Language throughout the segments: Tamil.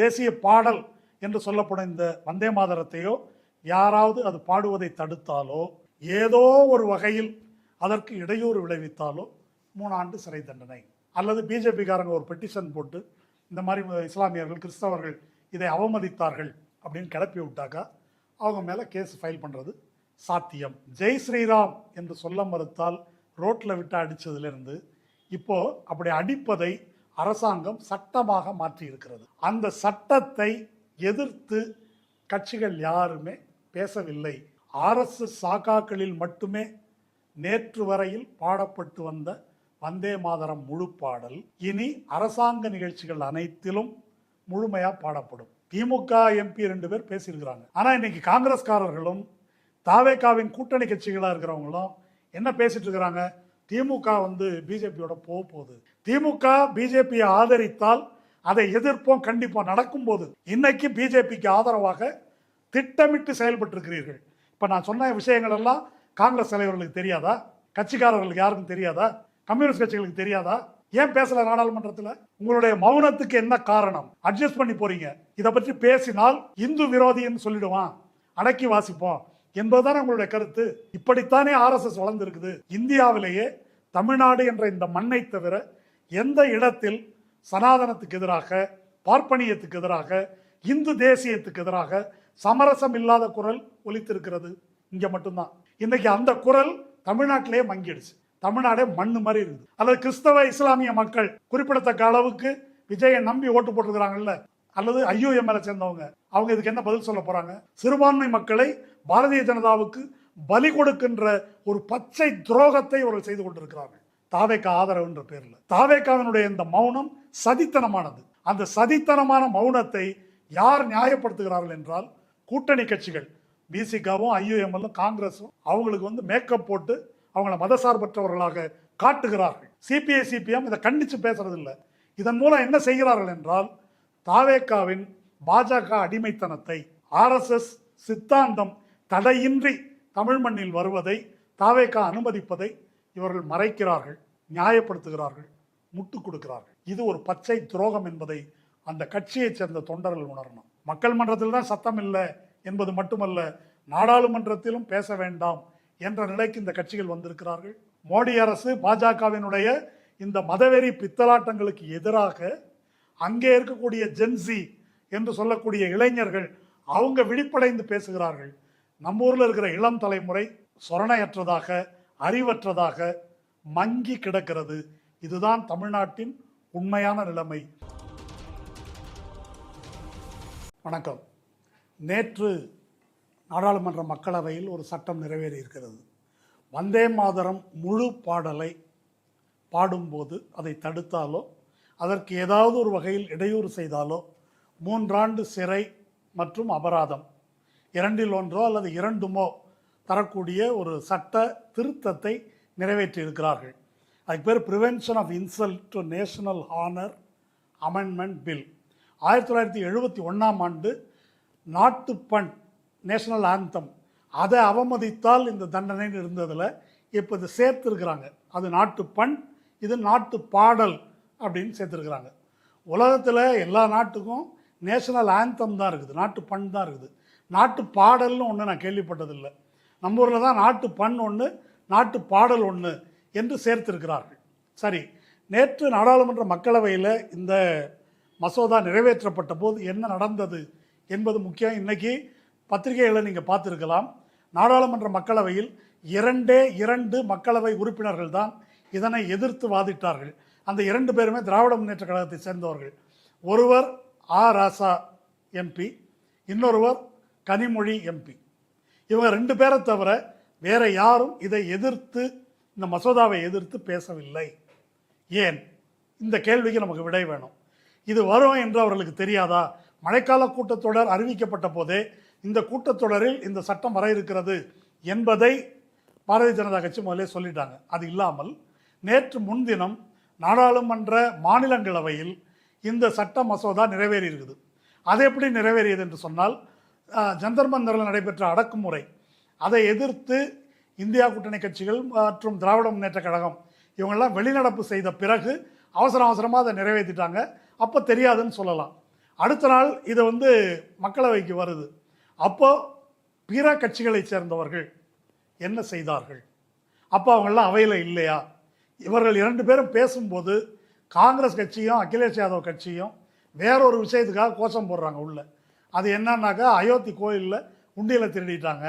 தேசிய பாடல் என்று சொல்லப்படும் இந்த வந்தே மாதரத்தையோ யாராவது அது பாடுவதை தடுத்தாலோ ஏதோ ஒரு வகையில் அதற்கு இடையூறு விளைவித்தாலோ 3 ஆண்டு சிறை தண்டனை, அல்லது பிஜேபிக்காரங்க ஒரு பெட்டிஷன் போட்டு இந்த மாதிரி இஸ்லாமியர்கள் கிறிஸ்தவர்கள் இதை அவமதித்தார்கள் அப்படின்னு கிளப்பி விட்டாக்கா அவங்க மேலே கேஸ் ஃபைல் பண்ணுறது சாத்தியம். ஜெய் ஸ்ரீராம் என்று சொல்ல மறுத்தால் ரோட்டில் விட்டு அடித்ததுலேருந்து இப்போ அப்படி அடிப்பதை அரசாங்கம் சட்டமாக மாற்றி இருக்கிறது. அந்த சட்டத்தை எதிர்த்து கட்சிகள் யாருமே பேசவில்லை. RSS சாக்காக்களில் மட்டுமே நேற்று வரையில் பாடப்பட்டு வந்த வந்தே மாதரம் முழு பாடல் இனி அரசாங்க நிகழ்ச்சிகள் அனைத்திலும் முழுமையா பாடப்படும். திமுக MP 2 பேர் பேசியிருக்கிறாங்க. ஆனா இன்னைக்கு காங்கிரஸ்காரர்களும் தாவேகாவின் கூட்டணி கட்சிகளா இருக்கிறவங்களும் என்ன பேசிட்டு இருக்கிறாங்க? திமுக பிஜேபியோட போகுது, திமுக பிஜேபியை ஆதரித்தால் அதை எதிர்ப்போம் கண்டிப்போம். நடக்கும்போது இன்னைக்கு பிஜேபிக்கு ஆதரவாக திட்டமிட்டு செயல்பட்டு இருக்கிறீர்கள். இப்ப நான் சொன்ன விஷயங்கள் எல்லாம் காங்கிரஸ் தலைவர்களுக்கு தெரியாதா? கட்சிக்காரர்களுக்கு யாருக்கும் தெரியாதா? கம்யூனிஸ்ட் கட்சிகளுக்கு தெரியாதா? ஏன் பேசல நாடாளுமன்றத்தில்? உங்களுடைய மௌனத்துக்கு என்ன காரணம்? அட்ஜஸ்ட் பண்ணி போறீங்க. இதை பற்றி பேசினால் இந்து விரோதின்னு சொல்லிடுவான், அடக்கி வாசிப்போம் என்பதுதான் உங்களுடைய கருத்து. இப்படித்தானே RSS வளர்ந்திருக்குது. இந்தியாவிலேயே தமிழ்நாடு என்ற இந்த மண்ணை தவிர எந்த இடத்தில் சனாதனத்துக்கு எதிராக, பார்ப்பனியத்துக்கு எதிராக, இந்து தேசியத்துக்கு எதிராக சமரசம் இல்லாத குரல் ஒலித்திருக்கிறது? இங்க மட்டும்தான். இன்னைக்கு அந்த குரல் தமிழ்நாட்டிலேயே மங்கிடுச்சு. தமிழ்நாடே மண்ணு மாதிரி இருக்குது. அல்லது கிறிஸ்தவ இஸ்லாமிய மக்கள் குறிப்பிடத்தக்க அளவுக்கு விஜயை நம்பி ஓட்டு போட்டுருக்கிறாங்கல்ல, அல்லது IUML சேர்ந்தவங்க, அவங்க இதுக்கு என்ன பதில் சொல்ல போறாங்க? சிறுபான்மை மக்களை பாரதிய ஜனதாவுக்கு பலி கொடுக்கின்ற ஒரு பச்சை துரோகத்தை அவர்கள் செய்து கொண்டிருக்கிறார்கள் தாவேகா ஆதரவு என்ற பேர்ல. தாவேகாவினுடைய இந்த மௌனம் சதித்தனமானது. அந்த சதித்தனமான மௌனத்தை யார் நியாயப்படுத்துகிறார்கள் என்றால் கூட்டணி கட்சிகள் பிசிகாவும் IUML காங்கிரஸும் அவங்களுக்கு மேக்கப் போட்டு அவங்கள மதசார்பற்றவர்களாக காட்டுகிறார்கள். CPI CPM இதை கண்டிச்சு பேசுறது இல்லை. இதன் மூலம் என்ன செய்கிறார்கள் என்றால் தாவேகாவின் பாஜக அடிமைத்தனத்தை, RSS சித்தாந்தம் தடையின்றி தமிழ் மண்ணில் வருவதை, தாவேகா அனுமதிப்பதை இவர்கள் மறைக்கிறார்கள், நியாயப்படுத்துகிறார்கள், முட்டு கொடுக்கிறார்கள். இது ஒரு பச்சை துரோகம் என்பதை அந்த கட்சியைச் சேர்ந்த தொண்டர்கள் உணரணும். மக்கள் மன்றத்தில் தான் சத்தம் இல்லை என்பது மட்டுமல்ல, நாடாளுமன்றத்திலும் பேச வேண்டாம் என்ற நிலைக்கு இந்த கட்சிகள் வந்திருக்கிறார்கள். மோடி அரசு பாஜகவினுடைய இந்த மதவெறி பித்தலாட்டங்களுக்கு எதிராக அங்கே இருக்கக்கூடிய ஜென்சி என்று சொல்லக்கூடிய இளைஞர்கள் அவங்க விழிப்படைந்து பேசுகிறார்கள். நம்ம ஊரில் இருக்கிற இளம் தலைமுறை சொரணையற்றதாக, அறிவற்றதாக மங்கி கிடக்கிறது. இதுதான் தமிழ்நாட்டின் உண்மையான நிலைமை. வணக்கம். நேற்று நாடாளுமன்ற மக்களவையில் ஒரு சட்டம் நிறைவேறி இருக்கிறது. வந்தே மாதரம் முழு பாடலை பாடும்போது அதை தடுத்தாலோ அதற்கு ஏதாவது ஒரு வகையில் இடையூறு செய்தாலோ 3 ஆண்டு சிறை மற்றும் அபராதம், 2இல் 1 அல்லது 2மோ தரக்கூடிய ஒரு சட்ட திருத்தத்தை நிறைவேற்றி இருக்கிறார்கள். அதுக்கு பேர் prevention of insult to national honour amendment bill. 1971ஆம் ஆண்டு நாட்டுப்பண் நேஷனல் ஆந்தம், அதை அவமதித்தால் இந்த தண்டனை இருந்ததில் இப்போ இது சேர்த்துருக்கிறாங்க. அது நாட்டுப்பண், இது நாட்டு பாடல் அப்படின்னு சேர்த்துருக்குறாங்க. உலகத்தில் எல்லா நாட்டுக்கும் நேஷனல் ஆந்தம் தான் இருக்குது, நாட்டு பண் தான் இருக்குது. நாட்டு பாடல்னு ஒன்று நான் கேள்விப்பட்டதில்லை. நம்ம ஊரில் தான் நாட்டு பண் ஒன்று, நாட்டு பாடல் ஒன்று என்று சேர்த்திருக்கிறார்கள். சரி, நேற்று நாடாளுமன்ற மக்களவையில் இந்த மசோதா நிறைவேற்றப்பட்ட போது என்ன நடந்தது என்பது முக்கியம். இன்னைக்கு பத்திரிகைகளை நீங்கள் பார்த்துருக்கலாம். நாடாளுமன்ற மக்களவையில் 2 மக்களவை உறுப்பினர்கள் தான் இதனை எதிர்த்து வாதிட்டார்கள். அந்த 2 பேருமே திராவிட முன்னேற்ற கழகத்தை சேர்ந்தவர்கள். ஒருவர் ராசா MP, இன்னொருவர் கனிமொழி MP. இவங்க 2 பேரை தவிர வேற யாரும் இதை எதிர்த்து, இந்த மசோதாவை எதிர்த்து பேசவில்லை. ஏன்? இந்த கேள்விக்கு நமக்கு விடை வேணும். இது வரும் என்று அவர்களுக்கு தெரியாதா? மழைக்கால கூட்டத்தொடர் அறிவிக்கப்பட்ட போதே இந்த கூட்டத்தொடரில் இந்த சட்டம் வர இருக்கிறது என்பதை பாரதிய ஜனதா கட்சி முதலே சொல்லிட்டாங்க. அது இல்லாமல் நேற்று முன்தினம் நாடாளுமன்ற மாநிலங்களவையில் இந்த சட்ட மசோதா நிறைவேறி இருக்குது. அது எப்படி நிறைவேறியது என்று சொன்னால், ஜந்தர் மந்தரில் நடைபெற்ற அடக்குமுறை, அதை எதிர்த்து இந்தியா கூட்டணி கட்சிகள் மற்றும் திராவிட முன்னேற்ற கழகம் இவங்கெல்லாம் வெளிநடப்பு செய்த பிறகு அவசரமாக அதை நிறைவேற்றிட்டாங்க. அப்போ தெரியாதுன்னு சொல்லலாம். அடுத்த நாள் இதை மக்களவைக்கு வருது. அப்போ பிற கட்சிகளை சேர்ந்தவர்கள் என்ன செய்தார்கள்? அப்போ அவங்கெல்லாம் அவையில் இல்லையா? இவர்கள் 2 பேரும் பேசும்போது காங்கிரஸ் கட்சியும் அகிலேஷ் யாதவ் கட்சியும் வேறொரு விஷயத்துக்காக கோஷம் போடுறாங்க உள்ள. அது என்னன்னாக்கா, அயோத்தி கோயிலில் உண்டியலை திருடிட்டாங்க,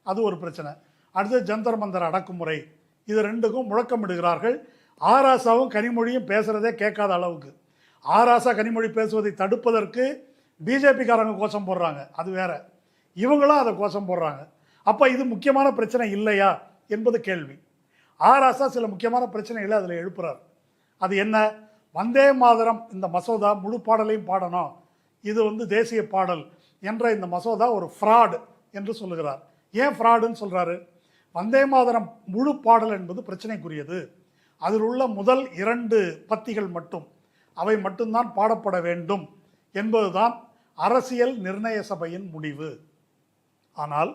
அது ஒரு பிரச்சனை. அடுத்து ஜந்தர் மந்தர் அடக்குமுறை, இது 2க்கும் முழக்கமிடுகிறார்கள். ஆராசாவும் கனிமொழியும் பேசுகிறதே கேட்காத அளவுக்கு. ஆராசா கனிமொழி பேசுவதை தடுப்பதற்கு பிஜேபிக்காரங்க கோஷம் போடுறாங்க, அது வேற. இவங்களும் அதை கோஷம் போடுறாங்க. அப்போ இது முக்கியமான பிரச்சனை இல்லையா என்பது கேள்வி. ஆராசா சில முக்கியமான பிரச்சனைகளை அதில் எழுப்புறார். அது என்ன? வந்தே மாதரம் இந்த மசோதா முழு பாடலையும் பாடணும், இது தேசிய பாடல் என்ற இந்த மசோதா ஒரு ஃப்ராடு என்று சொல்லுகிறார். ஏன் ஃப்ராடுன்னு சொல்கிறாரு? வந்தே மாதரம் முழு பாடல் என்பது பிரச்சனைக்குரியது. அதில் உள்ள முதல் 2 பத்திகள் மட்டும், அவை மட்டும்தான் பாடப்பட வேண்டும் என்பதுதான் அரசியல் நிர்ணய சபையின் முடிவு. ஆனால்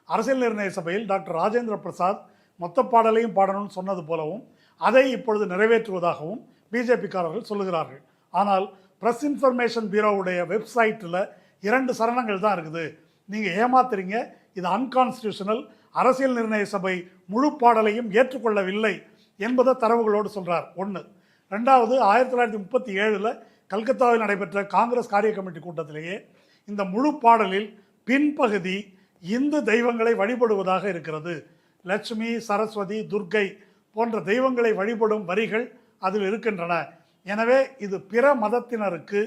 அரசியல் நிர்ணய சபையில் டாக்டர் ராஜேந்திர பிரசாத் மொத்த பாடலையும் பாடணும்னு சொன்னது போலவும் அதை இப்பொழுது நிறைவேற்றுவதாகவும் பிஜேபிக்காரர்கள் சொல்லுகிறார்கள். ஆனால் பிரஸ் இன்ஃபர்மேஷன் பியூரோவுடைய வெப்சைட்டில் 2 சரணங்கள் தான் இருக்குது. நீங்கள் ஏமாத்துறீங்க, இது அன்கான்ஸ்டியூஷனல், அரசியல் நிர்ணய சபை முழு பாடலையும் ஏற்றுக்கொள்ளவில்லை என்பதை தரவுகளோடு சொல்கிறார். 1. 2வது, 1937 கல்கத்தாவில் நடைபெற்ற காங்கிரஸ் காரிய கமிட்டி கூட்டத்திலேயே இந்த முழு பாடலில் பின்பகுதி இந்து தெய்வங்களை வழிபடுவதாக இருக்கிறது. லட்சுமி, சரஸ்வதி, துர்க்கை போன்ற தெய்வங்களை வழிபடும் வரிகள் அதில் இருக்கின்றன. எனவே இது பிற மதத்தினருக்கு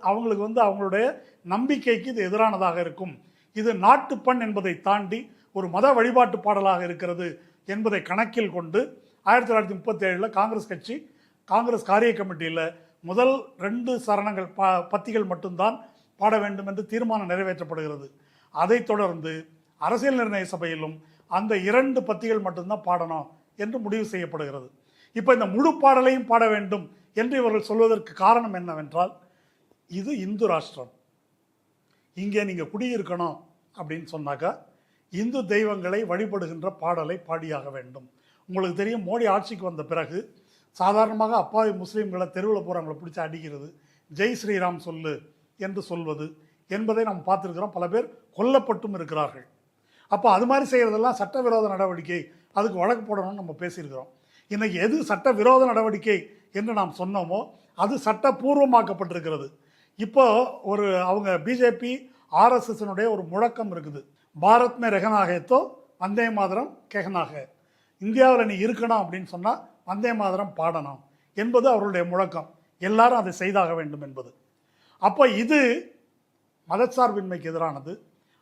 அவங்களுக்கு அவங்களுடைய நம்பிக்கைக்கு இது எதிரானதாக இருக்கும். இது நாட்டுப்பண் என்பதை தாண்டி ஒரு மத வழிபாட்டு பாடலாக இருக்கிறது என்பதை கணக்கில் கொண்டு 1937 காங்கிரஸ் கட்சி காங்கிரஸ் காரிய கமிட்டியில் முதல் 2 சரணங்கள் பத்திகள் மட்டும்தான் பாட வேண்டும் என்று தீர்மானம் நிறைவேற்றப்படுகிறது. அதைத் தொடர்ந்து அரசியல் நிர்ணய சபையிலும் அந்த 2 பத்திகள் மட்டும்தான் பாடணும் என்று முடிவு செய்யப்படுகிறது. இப்போ இந்த முழு பாடலையும் பாட வேண்டும் என்று இவர்கள் சொல்வதற்கு காரணம் என்னவென்றால், இது இந்து ராஷ்டிரம், இங்கே நீங்கள் குடியிருக்கணும் அப்படின்னு சொன்னாக்கா இந்து தெய்வங்களை வழிபடுகின்ற பாடலை பாடியாக வேண்டும். உங்களுக்கு தெரியும், மோடி ஆட்சிக்கு வந்த பிறகு சாதாரணமாக அப்பாவி முஸ்லீம்களை தெருவில் போகிறவங்களை பிடிச்சி அடிக்கிறது, ஜெய் ஸ்ரீராம் சொல்லு என்று சொல்வது என்பதை நாம் பார்த்துருக்கிறோம். பல பேர் கொல்லப்பட்டும் இருக்கிறார்கள். அப்போ அது மாதிரி செய்கிறதெல்லாம் சட்டவிரோத நடவடிக்கை, அதுக்கு வழக்கு போடணும்னு நம்ம பேசியிருக்கிறோம். இன்றைக்கி எது சட்டவிரோத நடவடிக்கை என்று நாம் சொன்னோமோ அது சட்டபூர்வமாக்கப்பட்டிருக்கிறது. இப்போ அவங்க பிஜேபி ஆர்எஸ்எஸ்னுடைய ஒரு முழக்கம் இருக்குது, பாரத் மே ரெகனாகத்தோ வந்தே மாதரம் கேகனாக, இந்தியாவில் நீ இருக்கணும் அப்படின்னு சொன்னால் வந்தே மாதரம் பாடணும் என்பது அவர்களுடைய முழக்கம். எல்லாரும் அதை செய்தாக வேண்டும் என்பது. அப்போ இது மதச்சார்பின்மைக்கு எதிரானது,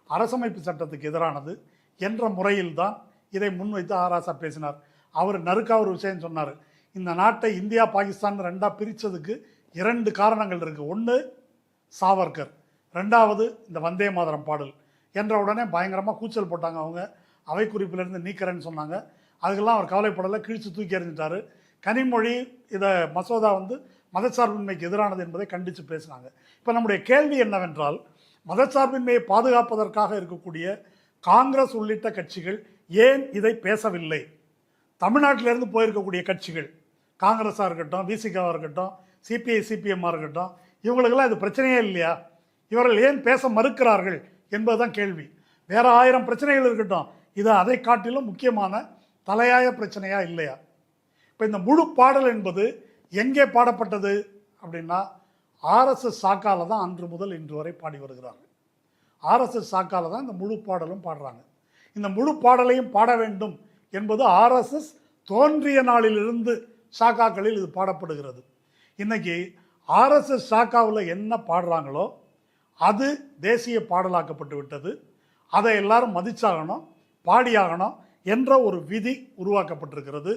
அரசமைப்பு சட்டத்துக்கு எதிரானது என்ற முறையில்தான் இதை முன்வைத்து ஆராசா பேசினார். அவர் நறுக்கா ஒரு விஷயம் சொன்னார், இந்த நாட்டை இந்தியா பாகிஸ்தான் 2ஆக பிரித்ததுக்கு 2 காரணங்கள் இருக்குது. 1 சாவர்கர், 2வது இந்த வந்தே மாதரம் பாடல் என்ற உடனே பயங்கரமாக கூச்சல் போட்டாங்க. அவங்க அவை குறிப்பிலிருந்து நீக்கிறேன்னு சொன்னாங்க. அதுக்கெல்லாம் அவர் கவலைப்படலை, கிழிச்சு தூக்கி எறிஞ்சிட்டாரு. கனிமொழி இதை மசோதா மதச்சார்பின்மைக்கு எதிரானது என்பதை கண்டித்து பேசினாங்க. இப்போ நம்முடைய கேள்வி என்னவென்றால், மதச்சார்பின்மையை பாதுகாப்பதற்காக இருக்கக்கூடிய காங்கிரஸ் உள்ளிட்ட கட்சிகள் ஏன் இதை பேசவில்லை? தமிழ்நாட்டிலிருந்து போயிருக்கக்கூடிய கட்சிகள், காங்கிரஸாக இருக்கட்டும், விசிகாவாக இருக்கட்டும், சிபிஐ சிபிஎம்மாக இருக்கட்டும், இவங்களுக்கெல்லாம் இது பிரச்சனையே இல்லையா? இவர்கள் ஏன் பேச மறுக்கிறார்கள் என்பதுதான் கேள்வி. வேற 1000 பிரச்சனைகள் இருக்கட்டும், இது அதை காட்டிலும் முக்கியமான தலையாய பிரச்சனையா இல்லையா? இப்போ இந்த முழு பாடல் என்பது எங்கே பாடப்பட்டது அப்படின்னா, ஆர்எஸ்எஸ் சாக்கால தான் அன்று முதல் இன்று வரை பாடி வருகிறார்கள். ஆர்எஸ்எஸ் சாக்கால தான் இந்த முழு பாடலும் பாடுறாங்க. இந்த முழு பாடலையும் பாட வேண்டும் என்பது ஆர்எஸ்எஸ் தோன்றிய நாளிலிருந்து சாக்காக்களில் இது பாடப்படுகிறது. இன்னைக்கு ஆர்எஸ்எஸ் சாக்காவில் என்ன பாடுறாங்களோ அது தேசிய பாடலாக்கப்பட்டு விட்டது. அதை எல்லாரும் மதிச்சாகணும், பாடியாகணும் என்ற ஒரு விதி உருவாக்கப்பட்டிருக்கிறது.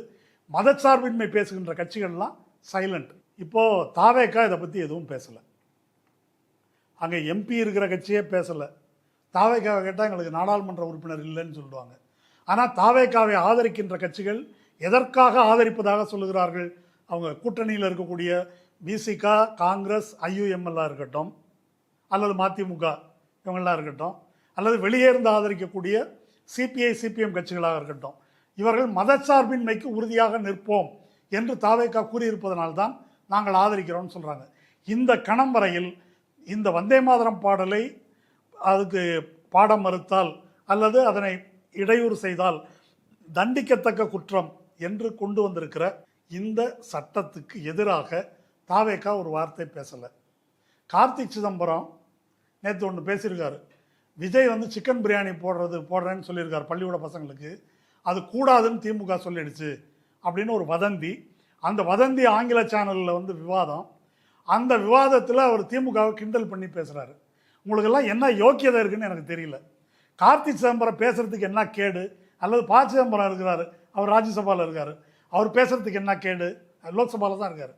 மதச்சார்பின்மை பேசுகின்ற கட்சிகள்லாம் சைலண்ட். இப்போது தாவேக்கா இதை பற்றி எதுவும் பேசலை. அங்கே எம்பி இருக்கிற கட்சியே பேசலை. தாவேக்காவை கேட்டால் எங்களுக்கு நாடாளுமன்ற உறுப்பினர் இல்லைன்னு சொல்லுவாங்க. ஆனால் தாவேக்காவை ஆதரிக்கின்ற கட்சிகள் எதற்காக ஆதரிப்பதாக சொல்லுகிறார்கள்? அவங்க கூட்டணியில் இருக்கக்கூடிய பிசிகா, காங்கிரஸ், ஐயுஎம்எல்லாம் இருக்கட்டும், அல்லது மதிமுக இவங்களாம் இருக்கட்டும், அல்லது வெளியே இருந்து ஆதரிக்கக்கூடிய சிபிஐ சிபிஎம் கட்சிகளாக இருக்கட்டும், இவர்கள் மதச்சார்பின்மைக்கு உறுதியாக நிற்போம் என்று தாவேக்கா கூறியிருப்பதனால்தான் நாங்கள் ஆதரிக்கிறோம்னு சொல்கிறாங்க. இந்த கணம் வரையில் இந்த வந்தே மாதரம் பாடலை அதுக்கு பாட மறுத்தால் அல்லது அதனை இடையூறு செய்தால் தண்டிக்கத்தக்க குற்றம் என்று கொண்டு வந்திருக்கிற இந்த சட்டத்துக்கு எதிராக தாவேகா ஒரு வார்த்தை பேசலை. கார்த்திக் சிதம்பரம் நேற்று ஒன்று பேசியிருக்காரு. விஜய் வந்து சிக்கன் பிரியாணி போடுறேன்னு சொல்லியிருக்காரு பள்ளிக்கூட பசங்களுக்கு, அது கூடாதுன்னு திமுக சொல்லிடுச்சு அப்படின்னு ஒரு வதந்தி. அந்த வதந்தி ஆங்கில சேனலில் வந்து விவாதம். அந்த விவாதத்தில் அவர் திமுகவை கிண்டல் பண்ணி பேசுகிறாரு. உங்களுக்கெல்லாம் என்ன யோக்கியதை இருக்குன்னு எனக்கு தெரியல. கார்த்திக் சிதம்பரம் பேசுகிறதுக்கு என்ன கேடு? அல்லது ப. சிதம்பரம் இருக்கிறாரு, அவர் ராஜ்யசபாவில் இருக்கார், அவர் பேசுகிறதுக்கு என்ன கேடு? லோக்சபாவில் தான் இருக்கார்,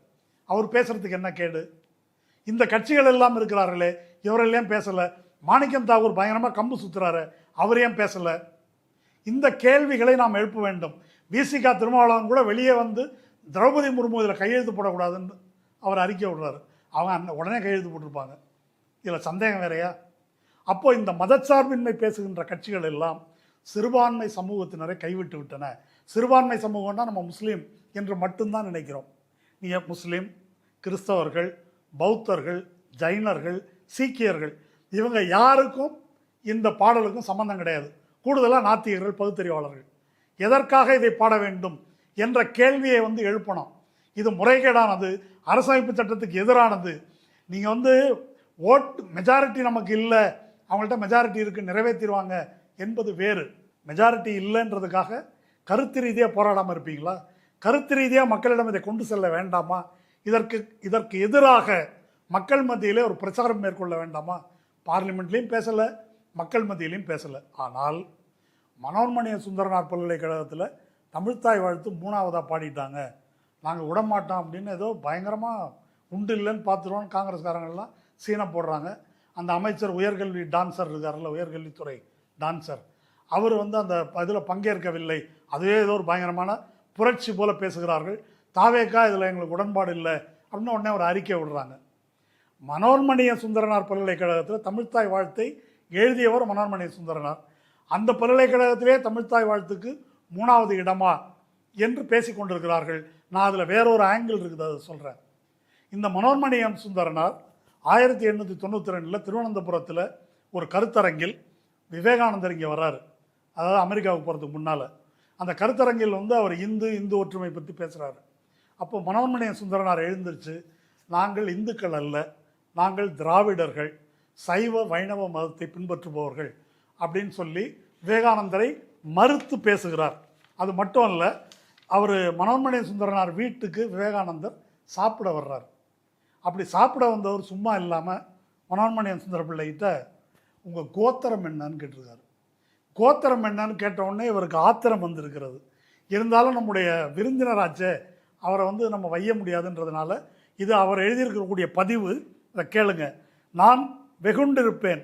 அவர் பேசுகிறதுக்கு என்ன கேடு? இந்த கட்சிகள் எல்லாம் இருக்கிறார்களே, இவரெல்லாம் பேசலை. மாணிக்கம் தாகூர் பயங்கரமாக கம்பு சுற்றுறாரு, அவர் ஏன் பேசலை? இந்த கேள்விகளை நாம் எழுப்ப வேண்டும். விசிகா திருமாவளவன் கூட வெளியே வந்து திரௌபதி முர்மு இதில் கையெழுத்து போடக்கூடாதுன்னு அவர் அறிக்கை விடுறாரு. அவங்க உடனே கையெழுத்து போட்டிருப்பாங்க. இதில் சந்தேகம் வேறையா? அப்போ இந்த மதச்சார்பின்மை பேசுகின்ற கட்சிகள் எல்லாம் சிறுபான்மை சமூகத்தினரை கைவிட்டு விட்டன. சிறுபான்மை சமூகம்னா நம்ம முஸ்லீம் என்று மட்டும்தான் நினைக்கிறோம். நீங்கள் முஸ்லீம், கிறிஸ்தவர்கள், பௌத்தர்கள், ஜைனர்கள், சீக்கியர்கள், இவங்க யாருக்கும் இந்த பாடலுக்கும் சம்பந்தம் கிடையாது. கூடுதலாக நாத்திகர்கள், பகுத்தறிவாளர்கள். எதற்காக இதை பாட வேண்டும் என்ற கேள்வியை வந்து எழுப்பணும். இது முறைகேடானது, அரசமைப்பு சட்டத்துக்கு எதிரானது. நீங்கள் வந்து மெஜாரிட்டி நமக்கு இல்லை, அவங்கள்ட்ட மெஜாரிட்டி இருக்குது நிறைவேற்றிடுவாங்க என்பது வேறு. மெஜாரிட்டி இல்லைன்றதுக்காக கருத்து ரீதியாக போராடாமல் இருப்பீங்களா? கருத்து ரீதியாக மக்களிடம் இதை கொண்டு செல்ல வேண்டாமா? இதற்கு எதிராக மக்கள் மத்தியிலே ஒரு பிரச்சாரம் மேற்கொள்ள வேண்டாமா? பார்லிமெண்ட்லேயும் பேசலை, மக்கள் மத்தியிலையும் பேசலை. ஆனால் மனோன்மணிய சுந்தரனார் பல்கலைக்கழகத்தில் தமிழ்த்தாய் வாழ்த்து 3ஆவதாக பாடிட்டாங்க, நாங்கள் விடமாட்டோம் அப்படின்னு ஏதோ பயங்கரமாக உண்டு இல்லைன்னு பார்த்துருவோன்னு காங்கிரஸ்காரங்கள்லாம் சீனை போடுறாங்க. அந்த அமைச்சர் உயர்கல்வி டான்சர் இருக்கார்ல, உயர்கல்வித்துறை டான்சர், அவர் வந்து அந்த இதில் பங்கேற்கவில்லை, அதுவே ஏதோ ஒரு பயங்கரமான புரட்சி போல பேசுகிறார்கள். தாவேக்கா இதில் எங்களுக்கு உடன்பாடு இல்லை அப்படின்னு உடனே ஒரு அறிக்கை விடுறாங்க. மனோன்மணிய சுந்தரனார் பல்கலைக்கழகத்தில் தமிழ்த்தாய் வாழ்த்தை எழுதியவர் மனோன்மணிய சுந்தரனார். அந்த பல்கலைக்கழகத்திலே தமிழ்த்தாய் வாழ்த்துக்கு 3ஆவது இடமா என்று பேசி கொண்டிருக்கிறார்கள். நான் அதில் வேறொரு ஆங்கிள் இருக்குது, அதை சொல்கிறேன். இந்த மனோன்மணியம் சுந்தரனார் 1892 திருவனந்தபுரத்தில் ஒரு கருத்தரங்கில் விவேகானந்தர் இங்கே வர்றாரு, அதாவது அமெரிக்காவுக்கு போகிறதுக்கு முன்னால். அந்த கருத்தரங்கில் வந்து அவர் இந்து ஒற்றுமை பற்றி பேசுகிறாரு. அப்போ மனோன்மணிய சுந்தரனார் எழுந்திருச்சு, நாங்கள் இந்துக்கள் அல்ல, நாங்கள் திராவிடர்கள், சைவ வைணவ மதத்தை பின்பற்றுபவர்கள் அப்படின்னு சொல்லி விவேகானந்தரை மறுத்து பேசுகிறார். அது மட்டும் அல்ல, அவர் மனோன்மணிய சுந்தரனார் வீட்டுக்கு விவேகானந்தர் சாப்பிட வர்றார். அப்படி சாப்பிட வந்தவர் சும்மா இல்லாமல் மனோன்மணியம் சுந்தர பிள்ளைகிட்ட உங்கள் கோத்திரம் என்னன்னு கேட்டிருக்காரு. கோத்திரம் என்னன்னு கேட்ட உடனே இவருக்கு ஆத்திரம் வந்திருக்கிறது. இருந்தாலும் நம்முடைய விருந்தினராச்சே, அவரை வந்து நம்ம வைய முடியாதுன்றதுனால இது அவர் எழுதியிருக்கக்கூடிய பதிவு, அதை கேளுங்க. நான் வெகுண்டிருப்பேன்,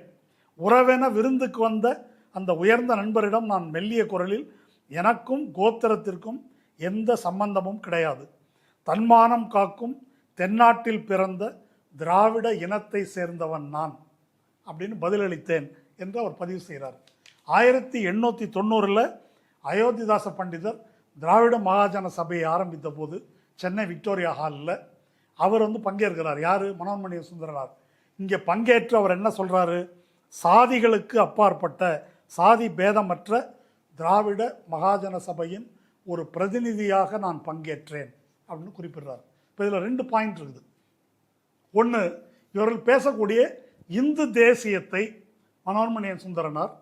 உறவென விருந்துக்கு வந்த அந்த உயர்ந்த நண்பரிடம் நான் மெல்லிய குரலில், எனக்கும் கோத்திரத்திற்கும் எந்த சம்பந்தமும் கிடையாது, தன்மானம் காக்கும் தென்னாட்டில் பிறந்த திராவிட இனத்தை சேர்ந்தவன் நான் அப்படின்னு பதிலளித்தேன் என்று அவர் பதிவு செய்கிறார். 1890 அயோத்திதாச பண்டிதர் திராவிட மகாஜன சபையை ஆரம்பித்த போது சென்னை விக்டோரியா ஹாலில் அவர் வந்து பங்கேற்கிறார். யார்? மனோன்மணிய சுந்தரனார். இங்கே பங்கேற்று அவர் என்ன சொல்கிறாரு? சாதிகளுக்கு அப்பாற்பட்ட, சாதி பேதமற்ற திராவிட மகாஜன சபையின் ஒரு பிரதிநிதியாக நான் பங்கேற்றேன் அப்படின்னு குறிப்பிடுறார். இப்போ இதில் 2 பாயிண்ட் இருக்குது. ஒன்று, இவர்கள் பேசக்கூடிய இந்து தேசியத்தை மனோன்மணிய சுந்தரனார்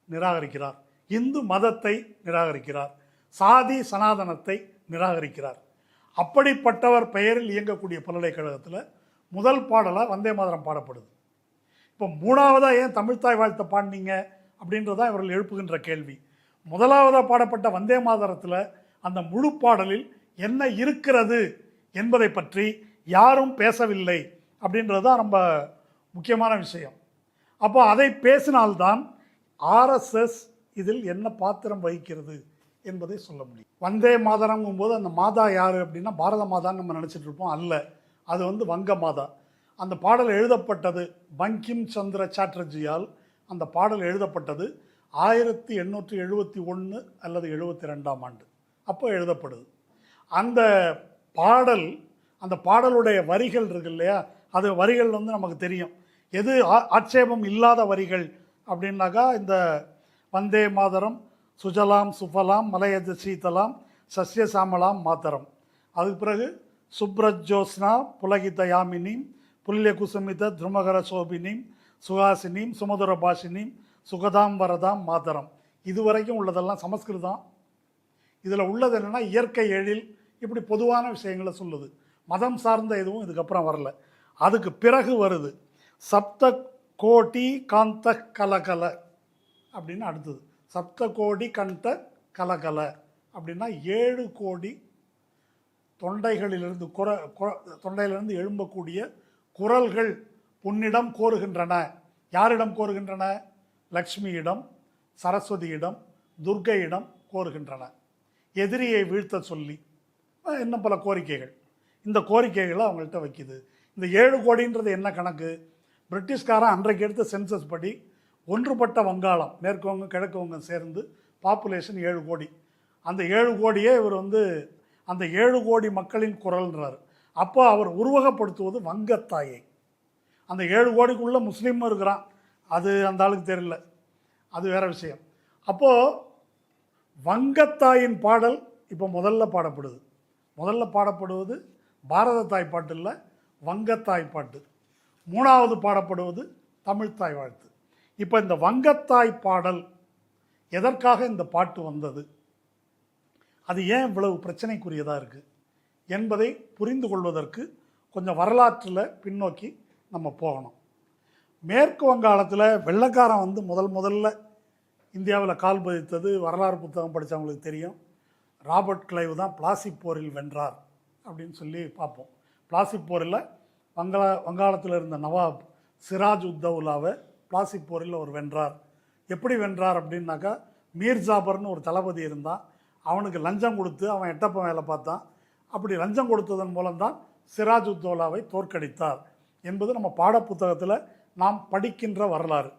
நிராகரிக்கிறார், இந்து மதத்தை நிராகரிக்கிறார், சாதி சனாதனத்தை நிராகரிக்கிறார். அப்படிப்பட்டவர் பெயரில் இயங்கக்கூடிய பல்கலைக்கழகத்தில் முதல் பாடலாக வந்தே மாதரம் பாடப்படுது. இப்போ 3ஆவதாக ஏன் தமிழ்த்தாய் வாழ்த்தை பாடினீங்க அப்படின்றதான் இவர்கள் எழுப்புகின்ற கேள்வி. முதலாவதாக பாடப்பட்ட வந்தே மாதரத்தில் அந்த முழு பாடலில் என்ன இருக்கிறது என்பதை பற்றி யாரும் பேசவில்லை அப்படின்றது தான் ரொம்ப முக்கியமான விஷயம். அப்போ அதை பேசினால்தான் ஆர்எஸ்எஸ் இதில் என்ன பாத்திரம் வகிக்கிறது என்பதை சொல்ல முடியும். வந்தே மாதரங்கும் போது அந்த மாதா யார் அப்படின்னா பாரத மாதான்னு நம்ம நினச்சிட்டு இருப்போம். அல்ல, அது வந்து வங்க மாதா. அந்த பாடல் எழுதப்பட்டது பங்கிம் சந்திர சாட்டர்ஜியால். அந்த பாடல் எழுதப்பட்டது 1871 அல்லது 72ஆம் ஆண்டு அப்போ எழுதப்படுது. அந்த பாடலுடைய வரிகள் இருக்கு இல்லையா, அது வரிகள் வந்து நமக்கு தெரியும். எது ஆட்சேபம் இல்லாத வரிகள் அப்படின்னாக்கா இந்த வந்தே மாதரம், சுஜலாம் சுஃபலாம் மலையஜ சீதலாம் சஸ்ய சாமலாம் மாதரம். அதுக்கு பிறகு சுப்ரஜோஸ்னா புலகித யாமினிம் புல்ய குசுமித துருமகர சோபினிம் சுகாசினிம் சுமதுர பாஷினிம் சுகதாம் வரதாம் மாதரம். இதுவரைக்கும் உள்ளதெல்லாம் சமஸ்கிருதம். இதில் உள்ளது என்னென்னா இயற்கை எழில், இப்படி பொதுவான விஷயங்களை சொல்லுது. மதம் சார்ந்த எதுவும் இதுக்கப்புறம் வரல. அதுக்கு பிறகு வருது சப்த கோடி காந்த கலகல அப்படின்னு அடுத்தது. சப்த கோடி கந்த கலகல அப்படின்னா 7 கோடி தொண்டைகளிலிருந்து தொண்டையிலிருந்து எழும்பக்கூடிய குரல்கள் உன்னிடம் கோருகின்றன. யாரிடம் கோருகின்றன? லக்ஷ்மியிடம், சரஸ்வதியிடம், துர்க்கையிடம் கோருகின்றன. எதிரியை வீழ்த்த சொல்லி இன்னும் பல கோரிக்கைகள். இந்த கோரிக்கைகளை அவங்கள்ட்ட வைக்குது. இந்த 7 கோடின்றது என்ன கணக்கு? பிரிட்டிஷ்காரன் அன்றைக்கு எடுத்த சென்சஸ் படி ஒன்றுபட்ட வங்காளம், மேற்கு வங்கம் கிழக்கு வங்கம் சேர்ந்து பாப்புலேஷன் 7 கோடி. அந்த 7 கோடியே இவர் அந்த 7 கோடி மக்களின் குரல்ன்றார். அப்போ அவர் உருவகப்படுத்துவது வங்கத்தாயை. அந்த 7 கோடிக்குள்ளே முஸ்லீமும் இருக்கிறான், அது அந்த ஆளுக்கு தெரியல, அது வேற விஷயம். அப்போது வங்கத்தாயின் பாடல் இப்போ முதல்ல பாடப்படுவது பாரத தாய் பாட்டு இல்லை, வங்கத்தாய் பாட்டு. 3வது பாடப்படுவது தமிழ்த்தாய் வாழ்த்து. இப்போ இந்த வங்கத்தாய் பாடல் எதற்காக இந்த பாட்டு வந்தது, அது ஏன் இவ்வளவு பிரச்சனைக்குரியதாக இருக்குது என்பதை புரிந்து கொள்வதற்கு கொஞ்சம் வரலாற்றில் பின்னோக்கி நம்ம போகணும். மேற்கு வங்காளத்தில் வெள்ளைக்காரன் முதல்ல இந்தியாவில் கால் பதித்தது வரலாறு புத்தகம் படித்தவங்களுக்கு தெரியும். ராபர்ட் கிளைவ் தான் பிளாசி போரில் வென்றார் அப்படின்னு சொல்லி பார்ப்போம். பிளாசி போரில் வங்காளத்தில் இருந்த நவாப் சிராஜ் உத்தவுலாவை பிளாசி போரில் அவர் வென்றார். எப்படி வென்றார் அப்படின்னாக்கா, மீர் ஜாபர்னு ஒரு தளபதி இருந்தான், அவனுக்கு லஞ்சம் கொடுத்து அவன் எட்டப்ப வேலை பார்த்தான். அப்படி லஞ்சம் கொடுத்ததன் மூலம்தான் சிராஜ் உத்தவுலாவை தோற்கடித்தார் என்பது நம்ம பாடப்புத்தகத்தில் நாம் படிக்கின்ற வரலாறு.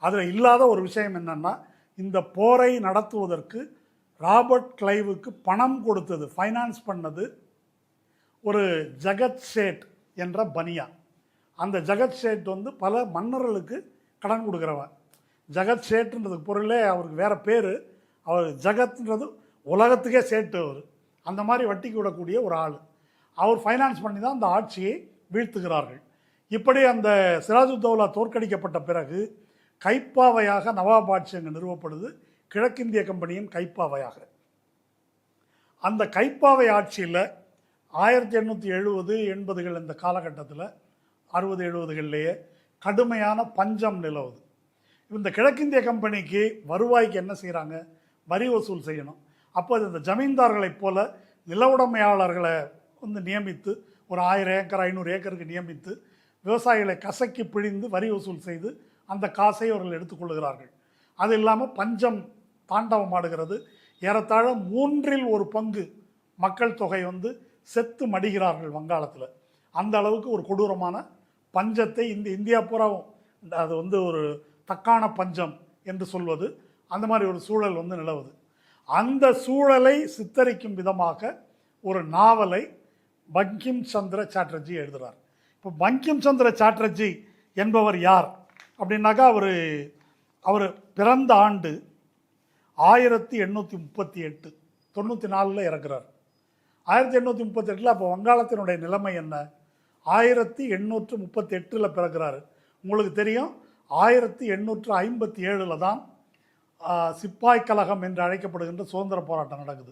அதில் இல்லாத ஒரு விஷயம் என்னென்னா, இந்த போரை நடத்துவதற்கு ராபர்ட் கிளைவுக்கு பணம் கொடுத்தது, ஃபைனான்ஸ் பண்ணது ஒரு ஜகத் சேட் என்ற பனியா. அந்த ஜகத் சேட் பல மன்னர்களுக்கு கடன் கொடுக்குறவன். ஜகத் சேட்டுன்றதுக்கு பொருளே அவருக்கு வேறு பேர். அவர் ஜகத்ன்றது உலகத்துக்கே சேட்டு. அவர் அந்த மாதிரி வட்டிக்கு விடக்கூடிய ஒரு ஆள். அவர் ஃபைனான்ஸ் பண்ணி தான் அந்த ஆட்சியை வீழ்த்துகிறார்கள். இப்படி அந்த சிராஜுத்தௌலா தோற்கடிக்கப்பட்ட பிறகு கைப்பாவையாக நவாப் ஆட்சி அங்கே நிறுவப்படுது, கிழக்கிந்திய கம்பெனியின் கைப்பாவையாக. அந்த கைப்பாவை ஆட்சியில் 1870, 80கள் இந்த காலகட்டத்தில் 60, 70களிலேயே கடுமையான பஞ்சம் நிலவுது. இந்த கிழக்கிந்திய கம்பெனிக்கு வருவாய்க்கு என்ன செய்கிறாங்க? வரி வசூல் செய்யணும். அப்போ இந்த ஜமீன்தார்களைப் போல நில உடைமையாளர்களை நியமித்து ஒரு 1000 ஏக்கர் 500 ஏக்கருக்கு நியமித்து விவசாயிகளை கசக்கி பிழிந்து வரி வசூல் செய்து அந்த காசை அவர்கள் எடுத்துக்கொள்கிறார்கள். அது இல்லாமல் பஞ்சம் தாண்டவம் ஆடுகிறது. ஏறத்தாழ 1/3 பங்கு மக்கள் தொகை செத்து மடிகிறார்கள் வங்காளத்தில். அந்த அளவுக்கு ஒரு கொடூரமான பஞ்சத்தை இந்தியா பூராவும், அது ஒரு தக்கான பஞ்சம் என்று சொல்வது, அந்த மாதிரி ஒரு சூழல் நிலவுது. அந்த சூழலை சித்தரிக்கும் விதமாக ஒரு நாவலை பங்கிம் சந்திர சாட்டர்ஜி எழுதுகிறார். இப்போ பங்கிம் சந்திர சாட்டர்ஜி என்பவர் யார் அப்படின்னாக்கா, அவர் பிறந்த ஆண்டு 1838, 94 இறக்குறார். 1838 அப்போ வங்காளத்தினுடைய நிலைமை என்ன? 1838 பிறக்கிறாரு. உங்களுக்கு தெரியும், 1857 தான் சிப்பாய் கழகம் என்று அழைக்கப்படுகின்ற சுதந்திர போராட்டம் நடக்குது.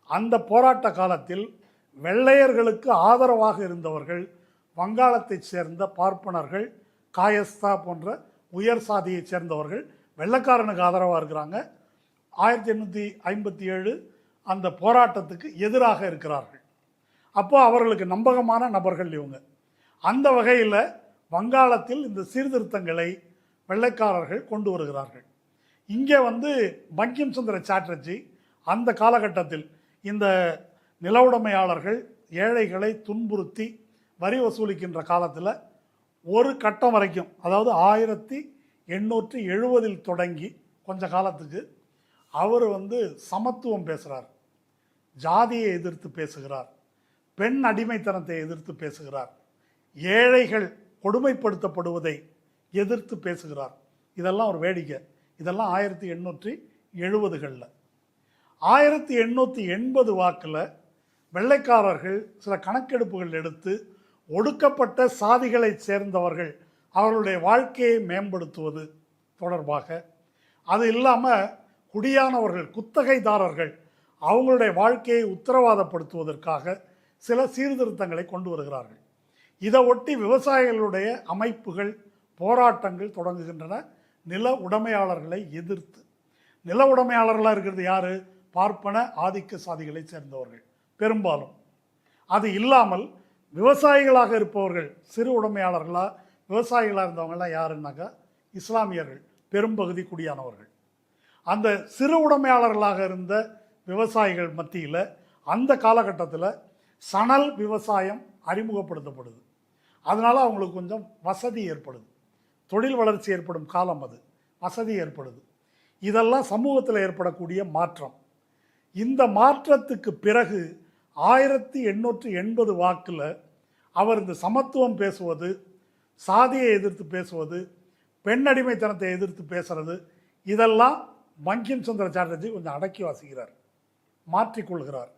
அந்த போராட்ட காலத்தில் வெள்ளையர்களுக்கு ஆதரவாக இருந்தவர்கள் வங்காளத்தைச் சேர்ந்த பார்ப்பனர்கள், காயஸ்தா போன்ற உயர் சாதியைச் சேர்ந்தவர்கள் வெள்ளைக்காரனுக்கு ஆதரவாக இருக்கிறாங்க. 1857 அந்த போராட்டத்துக்கு எதிராக இருக்கிறார்கள். அப்போ அவர்களுக்கு நம்பகமான நபர்கள் இவங்க. அந்த வகையில் வங்காளத்தில் இந்த சீர்திருத்தங்களை வெள்ளைக்காரர்கள் கொண்டு வருகிறார்கள். இங்கே பங்கிம் சந்திர சாட்டர்ஜி அந்த காலகட்டத்தில் இந்த நிலவுடைமையாளர்கள் ஏழைகளை துன்புறுத்தி வரி வசூலிக்கின்ற காலத்தில் ஒரு கட்டம் வரைக்கும், அதாவது 1870 தொடங்கி கொஞ்ச காலத்துக்கு அவர் சமத்துவம் பேசுகிறார், ஜாதியை எதிர்த்து பேசுகிறார், பெண் அடிமைத்தனத்தை எதிர்த்து பேசுகிறார், ஏழைகள் கொடுமைப்படுத்தப்படுவதை எதிர்த்து பேசுகிறார். இதெல்லாம் ஒரு வேடிக்கை. இதெல்லாம் 1870களில். 1880 வாக்கில் வெள்ளைக்காரர்கள் சில கணக்கெடுப்புகள் எடுத்து ஒடுக்கப்பட்ட சாதிகளைச் சேர்ந்தவர்கள் அவர்களுடைய வாழ்க்கையை மேம்படுத்துவது தொடர்பாக, அது இல்லாமல் குடியானவர்கள், குத்தகைதாரர்கள் அவங்களுடைய வாழ்க்கையை உத்தரவாதப்படுத்துவதற்காக சில சீர்திருத்தங்களை கொண்டு வருகிறார்கள். இதை ஒட்டி விவசாயிகளுடைய அமைப்புகள் போராட்டங்கள் தொடங்குகின்றன நில உடைமையாளர்களை எதிர்த்து. நில உடைமையாளர்களாக இருக்கிறது யார்? பார்ப்பன ஆதிக்க சாதிகளை சேர்ந்தவர்கள் பெரும்பாலும். அது இல்லாமல் விவசாயிகளாக இருப்பவர்கள், சிறு உடைமையாளர்களாக விவசாயிகளாக இருந்தவங்களாம் யாருன்னாக்கா இஸ்லாமியர்கள், பெரும்பகுதி குடியானவர்கள். அந்த சிறு உடைமையாளர்களாக இருந்த விவசாயிகள் மத்தியில் அந்த காலகட்டத்தில் சணல் விவசாயம் அறிமுகப்படுத்தப்படுது. அதனால் அவங்களுக்கு கொஞ்சம் வசதி ஏற்படுது, தொழில் வளர்ச்சி ஏற்படும் காலம், அது வசதி ஏற்படுது. இதெல்லாம் சமூகத்தில் ஏற்படக்கூடிய மாற்றம். இந்த மாற்றத்துக்கு பிறகு 1880 வாக்கில் அவர் இந்த சமத்துவம் பேசுவது, சாதியை எதிர்த்து பேசுவது, பெண் அடிமைத்தனத்தை எதிர்த்து பேசுறது, இதெல்லாம் பங்கிம் சந்திர சாட்டர்ஜி கொஞ்சம் அடக்கி வாசிக்கிறார், மாற்றிக்கொள்கிறார்.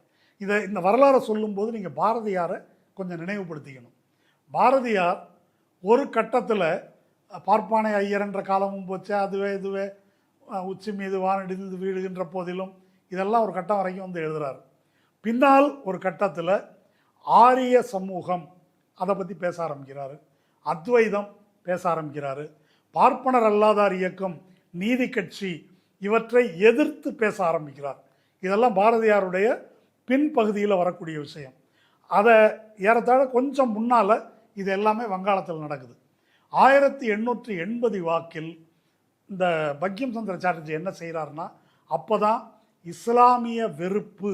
இந்த வரலாறை சொல்லும்போது நீங்கள் பாரதியாரை கொஞ்சம் நினைவுபடுத்திக்கணும். பாரதியார் ஒரு கட்டத்தில் பார்ப்பானை ஐயர் என்ற காலமும் போச்சு, அதுவே இதுவே உச்சி மீது வானிடிந்து வீடுகின்ற போதிலும், இதெல்லாம் ஒரு கட்டம் வரைக்கும் வந்து எழுதுகிறார். பின்னால் ஒரு கட்டத்தில் ஆரிய சமூகம் அதை பற்றி பேச ஆரம்பிக்கிறாரு, அத்வைதம் பேச ஆரம்பிக்கிறாரு, பார்ப்பனர் அல்லாதார் இயக்கம், நீதி கட்சி, இவற்றை எதிர்த்து பேச ஆரம்பிக்கிறார். இதெல்லாம் பாரதியாருடைய பின்பகுதியில் வரக்கூடிய விஷயம். அதை ஏறத்தாழ கொஞ்சம் முன்னால் இது எல்லாமே வங்காளத்தில் நடக்குது. 1880 வாக்கில் இந்த பங்கிம் சந்திர சாட்டர்ஜி என்ன செய்கிறாருன்னா, அப்போ தான் இஸ்லாமிய வெறுப்பு,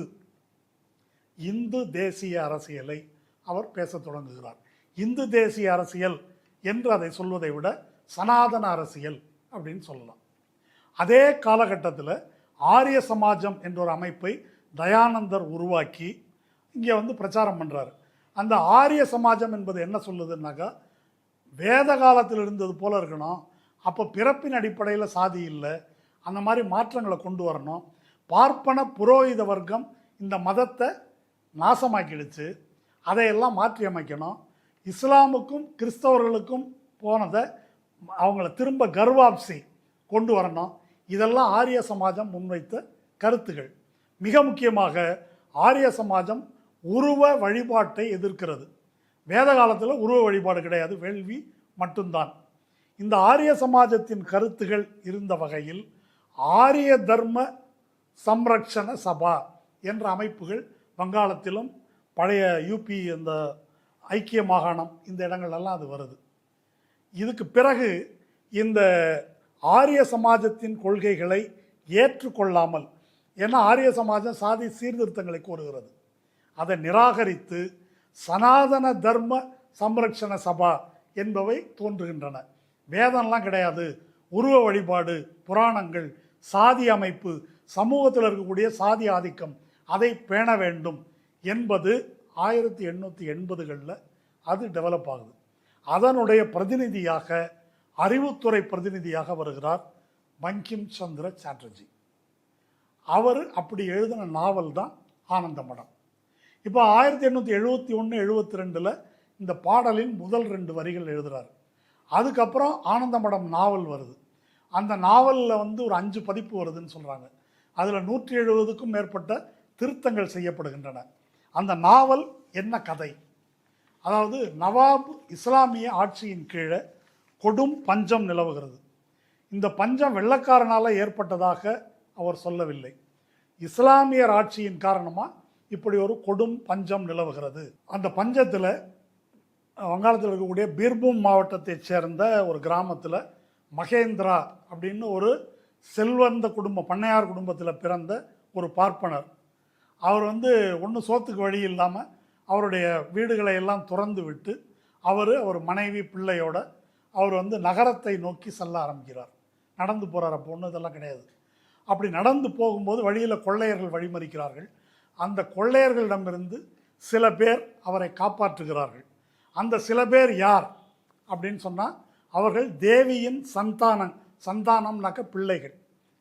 இந்து தேசிய அரசியலை அவர் பேச தொடங்குகிறார். இந்து தேசிய அரசியல் என்று அதை சொல்வதை விட சனாதன அரசியல் அப்படின்னு சொல்லலாம். அதே காலகட்டத்தில் ஆரிய சமாஜம் என்ற ஒரு அமைப்பை தயானந்தர் உருவாக்கி இங்கே வந்து பிரச்சாரம் பண்ணுறாரு. அந்த ஆரிய சமாஜம் என்பது என்ன சொல்லுதுன்னாக்கா, வேத காலத்தில் இருந்தது போல இருக்கணும், அப்போ பிறப்பின் அடிப்படையில் சாதி இல்லை, அந்த மாதிரி மாற்றங்களை கொண்டு வரணும், பார்ப்பன புரோகித வர்க்கம் இந்த மதத்தை நாசமாக்கிடுச்சு, அதையெல்லாம் மாற்றி அமைக்கணும், இஸ்லாமுக்கும் கிறிஸ்தவர்களுக்கும் போனதை அவங்கள திரும்ப கர்வாப்சி கொண்டு வரணும். இதெல்லாம் ஆரிய சமாஜம் முன்வைத்த கருத்துகள். மிக முக்கியமாக ஆரிய சமாஜம் உருவ வழிபாட்டை எதிர்க்கிறது. வேத காலத்தில் உருவ வழிபாடு கிடையாது, வேள்வி மட்டும்தான். இந்த ஆரிய சமாஜத்தின் கருத்துகள் இருந்த வகையில் ஆரிய தர்ம சம்ரக்ஷண சபா என்ற அமைப்புகள் வங்காளத்திலும் பழைய யூபி இந்த ஐக்கிய மாகாணம் இந்த இடங்கள்லாம் அது வருது. இதுக்கு பிறகு இந்த ஆரிய சமாஜத்தின் கொள்கைகளை ஏற்றுக்கொள்ளாமல், ஏன்னா ஆரிய சமாஜம் சாதி சீர்திருத்தங்களை கோருகிறது, அதை நிராகரித்து சனாதன தர்ம சம்ரக்ஷண சபா என்பவை தோன்றுகின்றன. வேதம்லாம் கிடையாது, உருவ வழிபாடு, புராணங்கள், சாதி அமைப்பு, சமூகத்தில் இருக்கக்கூடிய சாதி ஆதிக்கம், அதை பேண வேண்டும் என்பது 1880களில் அது டெவலப் ஆகுது. அதனுடைய பிரதிநிதியாக, அறிவுத்துறை பிரதிநிதியாக வருகிறார் பங்கிம் சந்திர சாட்டர்ஜி. அவர் அப்படி எழுதின நாவல் தான் ஆனந்த மடம். இப்போ 1871-72 இந்த பாடலின் முதல் 2 வரிகள் எழுதுகிறார். அதுக்கப்புறம் ஆனந்த மடம் நாவல் வருது. அந்த நாவலில் வந்து ஒரு 5 பதிப்பு வருதுன்னு சொல்கிறாங்க. அதில் 170க்கும் மேற்பட்ட திருத்தங்கள் செய்யப்படுகின்றன. அந்த நாவல் என்ன கதை? அதாவது நவாப் இஸ்லாமிய ஆட்சியின் கீழே கொடும் பஞ்சம் நிலவுகிறது. இந்த பஞ்சம் வெள்ளைக்காரனால் ஏற்பட்டதாக அவர் சொல்லவில்லை, இஸ்லாமியர் ஆட்சியின் காரணமாக இப்படி ஒரு கொடும் பஞ்சம் நிலவுகிறது. அந்த பஞ்சத்தில் வங்காளத்தில் இருக்கக்கூடிய பீர்பூம் மாவட்டத்தைச் சேர்ந்த ஒரு கிராமத்தில் மகேந்திரா அப்படின்னு ஒரு செல்வந்த குடும்பம், பண்ணையார் குடும்பத்தில் பிறந்த ஒரு பார்ப்பனர். அவர் வந்து ஒன்றும் சோத்துக்கு வழி இல்லாமல் அவருடைய வீடுகளை எல்லாம் துறந்து விட்டு அவர் மனைவி பிள்ளையோட அவர் வந்து நகரத்தை நோக்கி செல்ல ஆரம்பிக்கிறார். நடந்து போகிறார், அப்போ ஒன்றும் இதெல்லாம் கிடையாது. அப்படி நடந்து போகும்போது வழியில் கொள்ளையர்கள் வழிமறிக்கிறார்கள். அந்த கொள்ளையர்களிடமிருந்து சில பேர் அவரை காப்பாற்றுகிறார்கள். அந்த சில பேர் யார் அப்படின்னு சொன்னால் அவர்கள் தேவியின் சந்தானம்னாக்க பிள்ளைகள்,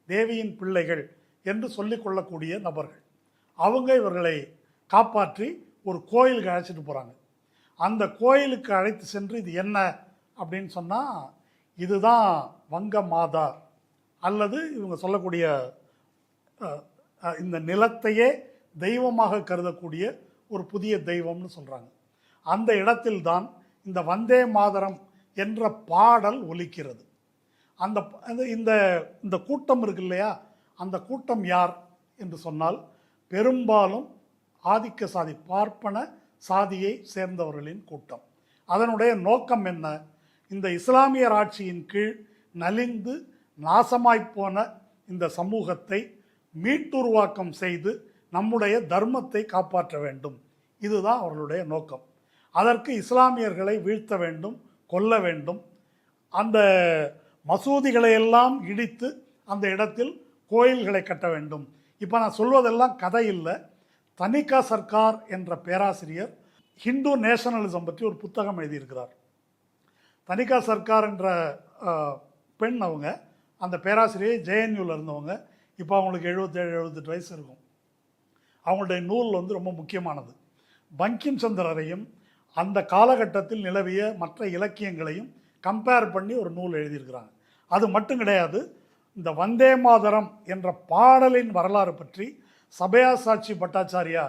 தேவியின் பிள்ளைகள் என்று சொல்லிக்கொள்ளக்கூடிய நபர்கள். அவங்க இவர்களை காப்பாற்றி ஒரு கோயிலுக்கு அழைச்சிட்டு போகிறாங்க. அந்த கோயிலுக்கு அழைத்து சென்று இது என்ன அப்படின்னு சொன்னால், இதுதான் வங்க மாதா அல்லது இவங்க சொல்லக்கூடிய இந்த நிலத்தையே தெய்வமாக கருதக்கூடிய ஒரு புதிய தெய்வம்னு சொல்கிறாங்க. அந்த இடத்தில்தான் இந்த வந்தே மாதரம் என்ற பாடல் ஒலிக்கிறது. அந்த இந்த இந்த கூட்டம் இருக்கு இல்லையா, அந்த கூட்டம் யார் என்று சொன்னால் பெரும்பாலும் ஆதிக்க சாதி, பார்ப்பன சாதியை சேர்ந்தவர்களின் கூட்டம். அதனுடைய நோக்கம் என்ன? இந்த இஸ்லாமியர் ஆட்சியின் கீழ் நலிந்து நாசமாய்ப்போன இந்த சமூகத்தை மீட்டுருவாக்கம் செய்து நம்முடைய தர்மத்தை காப்பாற்ற வேண்டும். இதுதான் அவர்களுடைய நோக்கம். அதற்கு இஸ்லாமியர்களை வீழ்த்த வேண்டும், கொல்ல வேண்டும். அந்த மசூதிகளை எல்லாம் இடித்து அந்த இடத்தில் கோயில்களை கட்ட வேண்டும். இப்போ நான் சொல்வதெல்லாம் கதை இல்லை. தனிகா சர்க்கார் என்ற பேராசிரியர் ஹிந்து நேஷனலிசம் பற்றி ஒரு புத்தகம் எழுதியிருக்கிறார். தனிகா சர்க்கார் என்ற பெண், அவங்க அந்த பேராசிரியர் ஜேஎன்யூவில் இருந்தவங்க. இப்போ அவங்களுக்கு 77-78 வயசு இருக்கும். அவங்களுடைய நூல் ரொம்ப முக்கியமானது. பங்கிம் சந்திரரையும் அந்த காலகட்டத்தில் நிலவிய மற்ற இலக்கியங்களையும் கம்பேர் பண்ணி ஒரு நூல் எழுதியிருக்கிறாங்க. அது மட்டும் கிடையாது, இந்த வந்தே மாதரம் என்ற பாடலின் வரலாறு பற்றி சபயாசாச்சி பட்டாச்சாரியா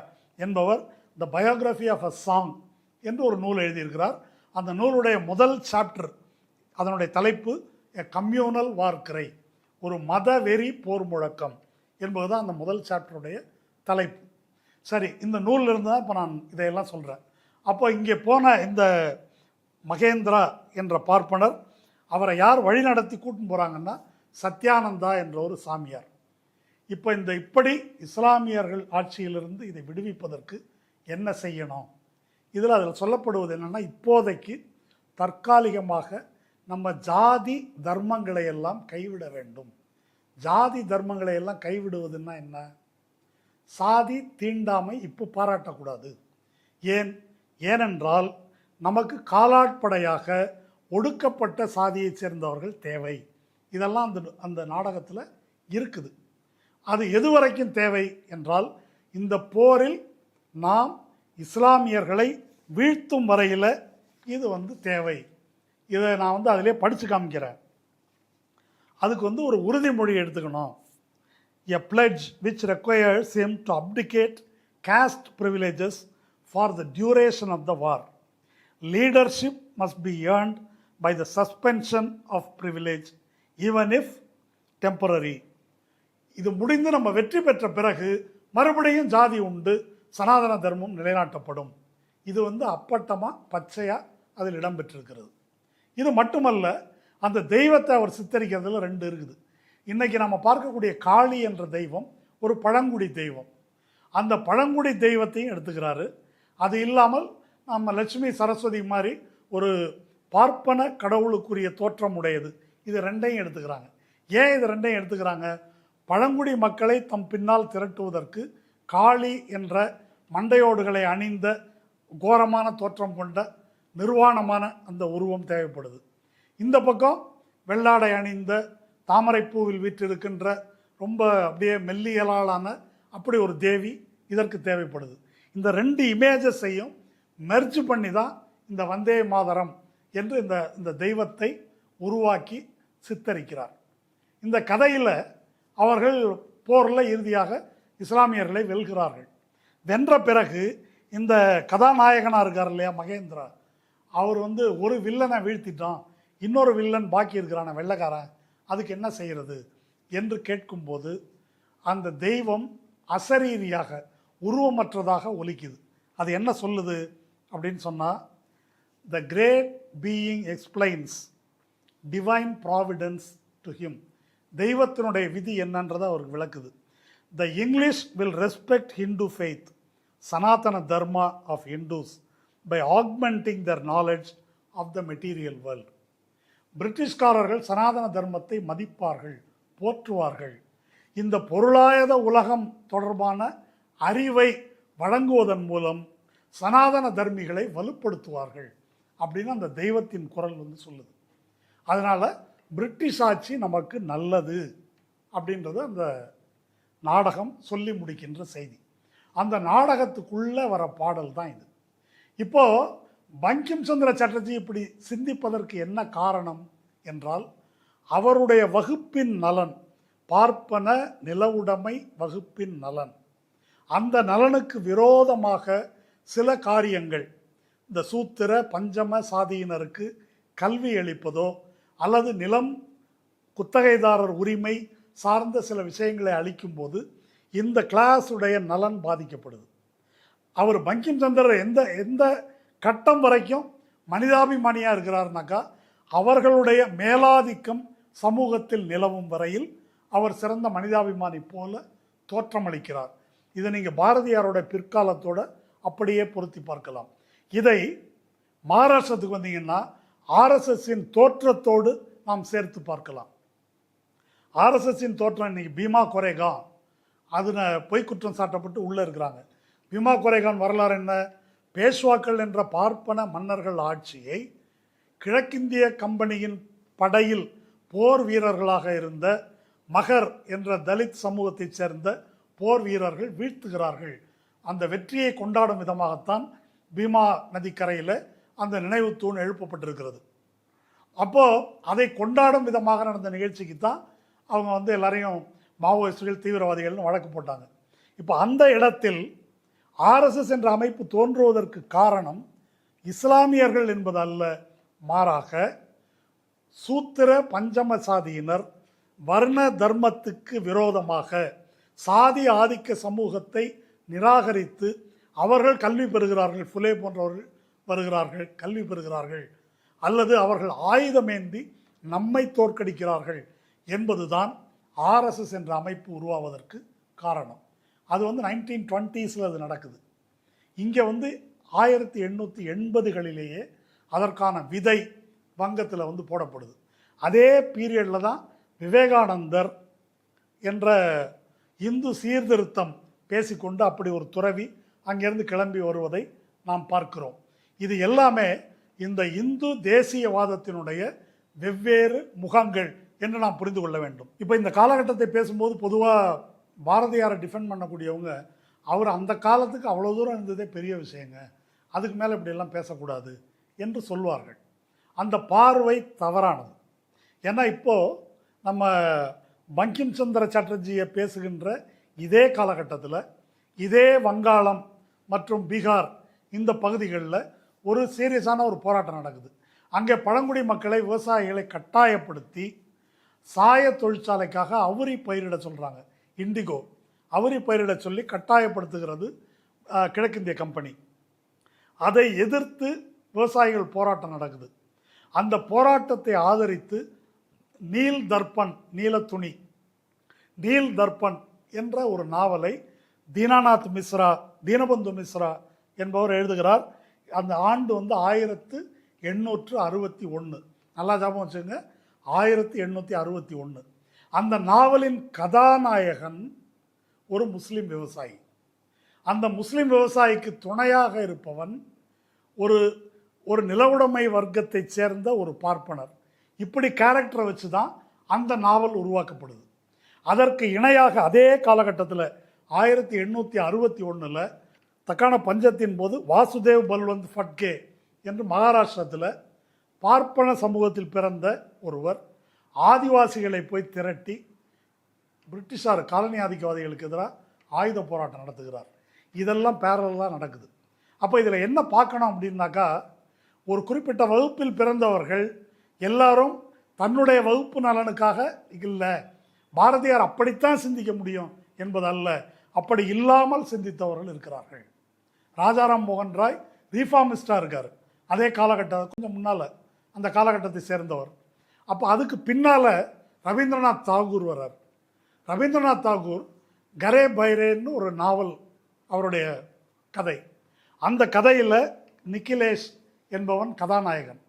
என்பவர் த பயோகிராஃபி ஆஃப் அ சாங் என்று ஒரு நூல் எழுதியிருக்கிறார். அந்த நூலுடைய முதல் சாப்டர், அதனுடைய தலைப்பு எ கம்யூனல் வார் கிரை, ஒரு மத வெறி போர் முழக்கம் என்பதுதான் அந்த முதல் சாப்டருடைய தலைப்பு. சரி, இந்த நூலில் இருந்து தான் இப்போ நான் இதையெல்லாம் சொல்கிறேன். அப்போ இங்கே போன இந்த மகேந்திரா என்ற பார்ப்பனர், அவரை யார் வழி நடத்தி கூட்டின்னு போகிறாங்கன்னா சத்யானந்தா என்ற ஒரு சாமியார். இப்போ இப்படி இஸ்லாமியர்கள் ஆட்சியிலிருந்து இதை விடுவிப்பதற்கு என்ன செய்யணும்? அதில் சொல்லப்படுவது என்னென்னா, இப்போதைக்கு தற்காலிகமாக நம்ம ஜாதி தர்மங்களை எல்லாம் கைவிட வேண்டும். ஜாதி தர்மங்களை எல்லாம் கைவிடுவதுன்னா என்ன? சாதி தீண்டாமை இப்போ பாராட்டக்கூடாது. ஏனென்றால் நமக்கு காலாட்படையாக ஒடுக்கப்பட்ட சாதியைச் சேர்ந்தவர்கள் தேவை. இதெல்லாம் அந்த நாடகத்தில் இருக்குது. அது எதுவரைக்கும் தேவை என்றால், இந்த போரில் நாம் இஸ்லாமியர்களை வீழ்த்தும் வரையில் இது தேவை. இதை நான் அதிலே படித்து காமிக்கிறேன். அதுக்கு ஒரு உறுதிமொழி எடுத்துக்கணும். A pledge which requires him to abdicate caste privileges for the duration of the war. Leadership must be earned by the suspension of privilege, even if temporary. இது முடிந்து நம்ம வெற்றி பெற்ற பிறகு மறுபடியும் ஜாதி உண்டு, சனாதன தர்மம் நிலைநாட்டப்படும். இது அப்பட்டமாக பச்சையாக அதில் இடம்பெற்றிருக்கிறது. இது மட்டுமல்ல, அந்த தெய்வத்தை அவர் சித்தரிக்கிறதுல 2 இருக்குது. இன்றைக்கி நம்ம பார்க்கக்கூடிய காளி என்ற தெய்வம் ஒரு பழங்குடி தெய்வம். அந்த பழங்குடி தெய்வத்தையும் எடுத்துக்கிறாரு. அது இல்லாமல் நம்ம லட்சுமி சரஸ்வதி மாதிரி ஒரு பார்ப்பன கடவுளுக்குரிய தோற்றம் உடையது, இது 2ஐயும் எடுத்துக்கிறாங்க. ஏன் இது 2ஐயும் எடுத்துக்கிறாங்க? பழங்குடி மக்களை தம் பின்னால் திரட்டுவதற்கு காளி என்ற மண்டையோடுகளை அணிந்த கோரமான தோற்றம் கொண்ட நிர்வாணமான அந்த உருவம் தேவைப்படுது. இந்த பக்கம் வெள்ளாடை அணிந்த தாமரைப்பூவில் வீற்றிருக்கின்ற ரொம்ப அப்படியே மெல்லியலாலான அப்படி ஒரு தேவி இதற்கு தேவைப்படுது. இந்த 2 இமேஜஸையும் மெர்ஜ் பண்ணி தான் இந்த வந்தே மாதரம் என்று இந்த தெய்வத்தை உருவாக்கி சித்தரிக்கிறார். இந்த கதையில் அவர்கள் போரில் இறுதியாக இஸ்லாமியர்களை வெல்கிறார்கள். வென்ற பிறகு இந்த கதாநாயகனாக இருக்கார் இல்லையா மகேந்திரா, அவர் ஒரு வில்லனை வீழ்த்திட்டான், இன்னொரு வில்லன் பாக்கி இருக்கிறான வெள்ளைக்காரன், அதுக்கு என்ன செய்கிறது என்று கேட்கும்போது அந்த தெய்வம் அசரீரியாக உருவமற்றதாக ஒலிக்குது. அது என்ன சொல்லுது அப்படின்னு சொன்னால், the great being explains divine providence to him. தெய்வத்தினுடைய விதி என்னன்றதை அவருக்கு விளக்குது. The English will respect Hindu faith, Sanatana Dharma of Hindus by augmenting their knowledge of the material world. பிரிட்டிஷ்காரர்கள் சனாதன தர்மத்தை மதிப்பார்கள், போற்றுவார்கள். இந்த பொருளாதார உலகம் தொடர்பான அறிவை வழங்குவதன் மூலம் சனாதன தர்மிகளை வலுப்படுத்துவார்கள். அப்படின்னு அந்த தெய்வத்தின் குரல் சொல்லுது. அதனால் பிரிட்டிஷ் ஆட்சி நமக்கு நல்லது அப்படின்றது அந்த நாடகம் சொல்லி முடிக்கின்ற செய்தி. அந்த நாடகத்துக்குள்ளே வர பாடல் தான் இது. இப்போது பங்கிம் சந்திர சாட்டர்ஜி இப்படி சிந்திப்பதற்கு என்ன காரணம் என்றால், அவருடைய வகுப்பின் நலன், பார்ப்பன நிலவுடைமை வகுப்பின் நலன், அந்த நலனுக்கு விரோதமாக சில காரியங்கள், இந்த சூத்திர பஞ்சம சாதியினருக்கு கல்வி அளிப்பதோ அல்லது நிலம் குத்தகைதாரர் உரிமை சார்ந்த சில விஷயங்களை அளிக்கும்போது இந்த கிளாஸுடைய நலன் பாதிக்கப்படுது. அவர் பங்கிம் சந்திரர் எந்த எந்த கட்டம் வரைக்கும் மனிதாபிமானியாக இருக்கிறார்னாக்கா, அவர்களுடைய மேலாதிக்கம் சமூகத்தில் நிலவும் வரையில் அவர் சிறந்த மனிதாபிமானி போல தோற்றமளிக்கிறார். இதை நீங்கள் பாரதியாரோட பிற்காலத்தோட அப்படியே பொருத்தி பார்க்கலாம். இதை மகாராஷ்டிரத்துக்கு வந்தீங்கன்னா ஆர்எஸ்எஸ்ஸின் தோற்றத்தோடு நாம் சேர்த்து பார்க்கலாம். ஆர்எஸ்எஸ்ஸின் தோற்றம் இன்னைக்கு பீமா கொரேகான், அதில் பொய்க்குற்றம் சாட்டப்பட்டு உள்ளே இருக்கிறாங்க. பீமா கொரேகான் வரலாறு என்ன? பேஷ்வாக்கள் என்ற பார்ப்பன மன்னர்கள் ஆட்சியை கிழக்கிந்திய கம்பெனியின் படையில் போர் வீரர்களாக இருந்த மகர் என்ற தலித் சமூகத்தைச் சேர்ந்த போர் வீரர்கள் வீழ்த்துகிறார்கள். அந்த வெற்றியை கொண்டாடும் விதமாகத்தான் பீமா நதிக்கரையில் அந்த நினைவு தூண் எழுப்பப்பட்டிருக்கிறது. அப்போது அதை கொண்டாடும் விதமாக நடந்த நிகழ்ச்சிக்கு தான் அவங்க எல்லாரையும் மாவோயிஸ்டுகள் தீவிரவாதிகள்னு வழக்கு போட்டாங்க. இப்போ அந்த இடத்தில் ஆர்எஸ்எஸ் என்ற அமைப்பு தோன்றுவதற்கு காரணம் இஸ்லாமியர்கள் என்பது அல்ல, மாறாக சூத்திர பஞ்சம சாதியினர் வர்ண தர்மத்துக்கு விரோதமாக சாதி ஆதிக்க சமூகத்தை நிராகரித்து அவர்கள் கல்வி பெறுகிறார்கள், ஃபுலே போன்றவர்கள் வருகிறார்கள், கல்வி பெறுகிறார்கள், அல்லது அவர்கள் ஆயுதமேந்தி நம்மை தோற்கடிக்கிறார்கள் என்பதுதான் ஆர்எஸ்எஸ் என்ற அமைப்பு உருவாவதற்கு காரணம். அது 1920s அது நடக்குது. இங்கே 1880களிலேயே அதற்கான விதை வங்கத்தில் போடப்படுது. அதே பீரியடில் தான் விவேகானந்தர் என்ற இந்து சீர்திருத்தம் பேசிக்கொண்டு அப்படி ஒரு துறவி அங்கேருந்து கிளம்பி வருவதை நாம் பார்க்கிறோம். இது எல்லாமே இந்த இந்து தேசியவாதத்தினுடைய வெவ்வேறு முகங்கள் என்று நாம் புரிந்து கொள்ள வேண்டும். இப்போ இந்த காலகட்டத்தை பேசும்போது பொதுவாக பாரதியாரை டிஃபெண்ட் பண்ணக்கூடியவங்க, அவர் அந்த காலத்துக்கு அவ்வளோ தூரம் இருந்ததே பெரிய விஷயங்க, அதுக்கு மேலே இப்படியெல்லாம் பேசக்கூடாது என்று சொல்வார்கள். அந்த பார்வை தவறானது. ஏன்னா இப்போது நம்ம பங்கிம் சந்திர சாட்டர்ஜியை பேசுகின்ற இதே காலகட்டத்தில் இதே வங்காளம் மற்றும் பீகார் இந்த பகுதிகளில் ஒரு சீரியஸான ஒரு போராட்டம் நடக்குது. அங்கே பழங்குடி மக்களை, விவசாயிகளை கட்டாயப்படுத்தி சாய தொழிற்சாலைக்காக அவுரி பயிரிட சொல்கிறாங்க. இண்டிகோ அவுரி பயிரிட சொல்லி கட்டாயப்படுத்துகிறது கிழக்கிந்திய கம்பெனி. அதை எதிர்த்து விவசாயிகள் போராட்டம் நடக்குது. அந்த போராட்டத்தை ஆதரித்து நீல் தர்ப்பன், நீலத்துணி, நீல் தர்ப்பன் என்ற ஒரு நாவலை தீனாநாத் மிஸ்ரா, தீனபந்து மிஸ்ரா என்பவர் எழுதுகிறார். அந்த ஆண்டு 1861. நல்லா ஞாபகம் வச்சுங்க, 1861. அந்த நாவலின் கதாநாயகன் ஒரு முஸ்லீம் விவசாயி. அந்த முஸ்லீம் விவசாயிக்கு துணையாக இருப்பவன் ஒரு நிலவுடைமை வர்க்கத்தை சேர்ந்த ஒரு பார்ப்பனர். இப்படி கேரக்டரை வச்சு தான் அந்த நாவல் உருவாக்கப்படுது. அதற்கு இணையாக அதே காலகட்டத்தில் 1861 தக்கான பஞ்சத்தின் போது வாசுதேவ் பல்வந்த் ஃபட்கே என்று மகாராஷ்டிரத்தில் பார்ப்பன சமூகத்தில் பிறந்த ஒருவர் ஆதிவாசிகளை போய் திரட்டி பிரிட்டிஷார் காலனி ஆதிக்கவாதிகளுக்கு எதிராக ஆயுத போராட்டம் நடத்துகிறார். இதெல்லாம் பேரலாக நடக்குது. அப்போ இதில் என்ன பார்க்கணும் அப்படின்னாக்கா, ஒரு குறிப்பிட்ட வகுப்பில் பிறந்தவர்கள் எல்லாரும் தன்னுடைய வகுப்பு நலனுக்காக இல்லை, பாரதியார் அப்படித்தான் சிந்திக்க முடியும் என்பதல்ல, அப்படி இல்லாமல் சிந்தித்தவர்கள் இருக்கிறார்கள். ராஜாராம் மோகன் ராய் ரீஃபார்மிஸ்டாக இருக்கார். அதே காலகட்டம், கொஞ்சம் முன்னால் அந்த காலகட்டத்தை சேர்ந்தவர். அப்போ அதுக்கு பின்னால் ரவீந்திரநாத் தாகூர் வர்றார். ரவீந்திரநாத் தாகூர் கரே பைரேன்னு ஒரு நாவல், அவருடைய கதை. அந்த கதையில் நிக்கிலேஷ் என்பவன் கதாநாயகன்.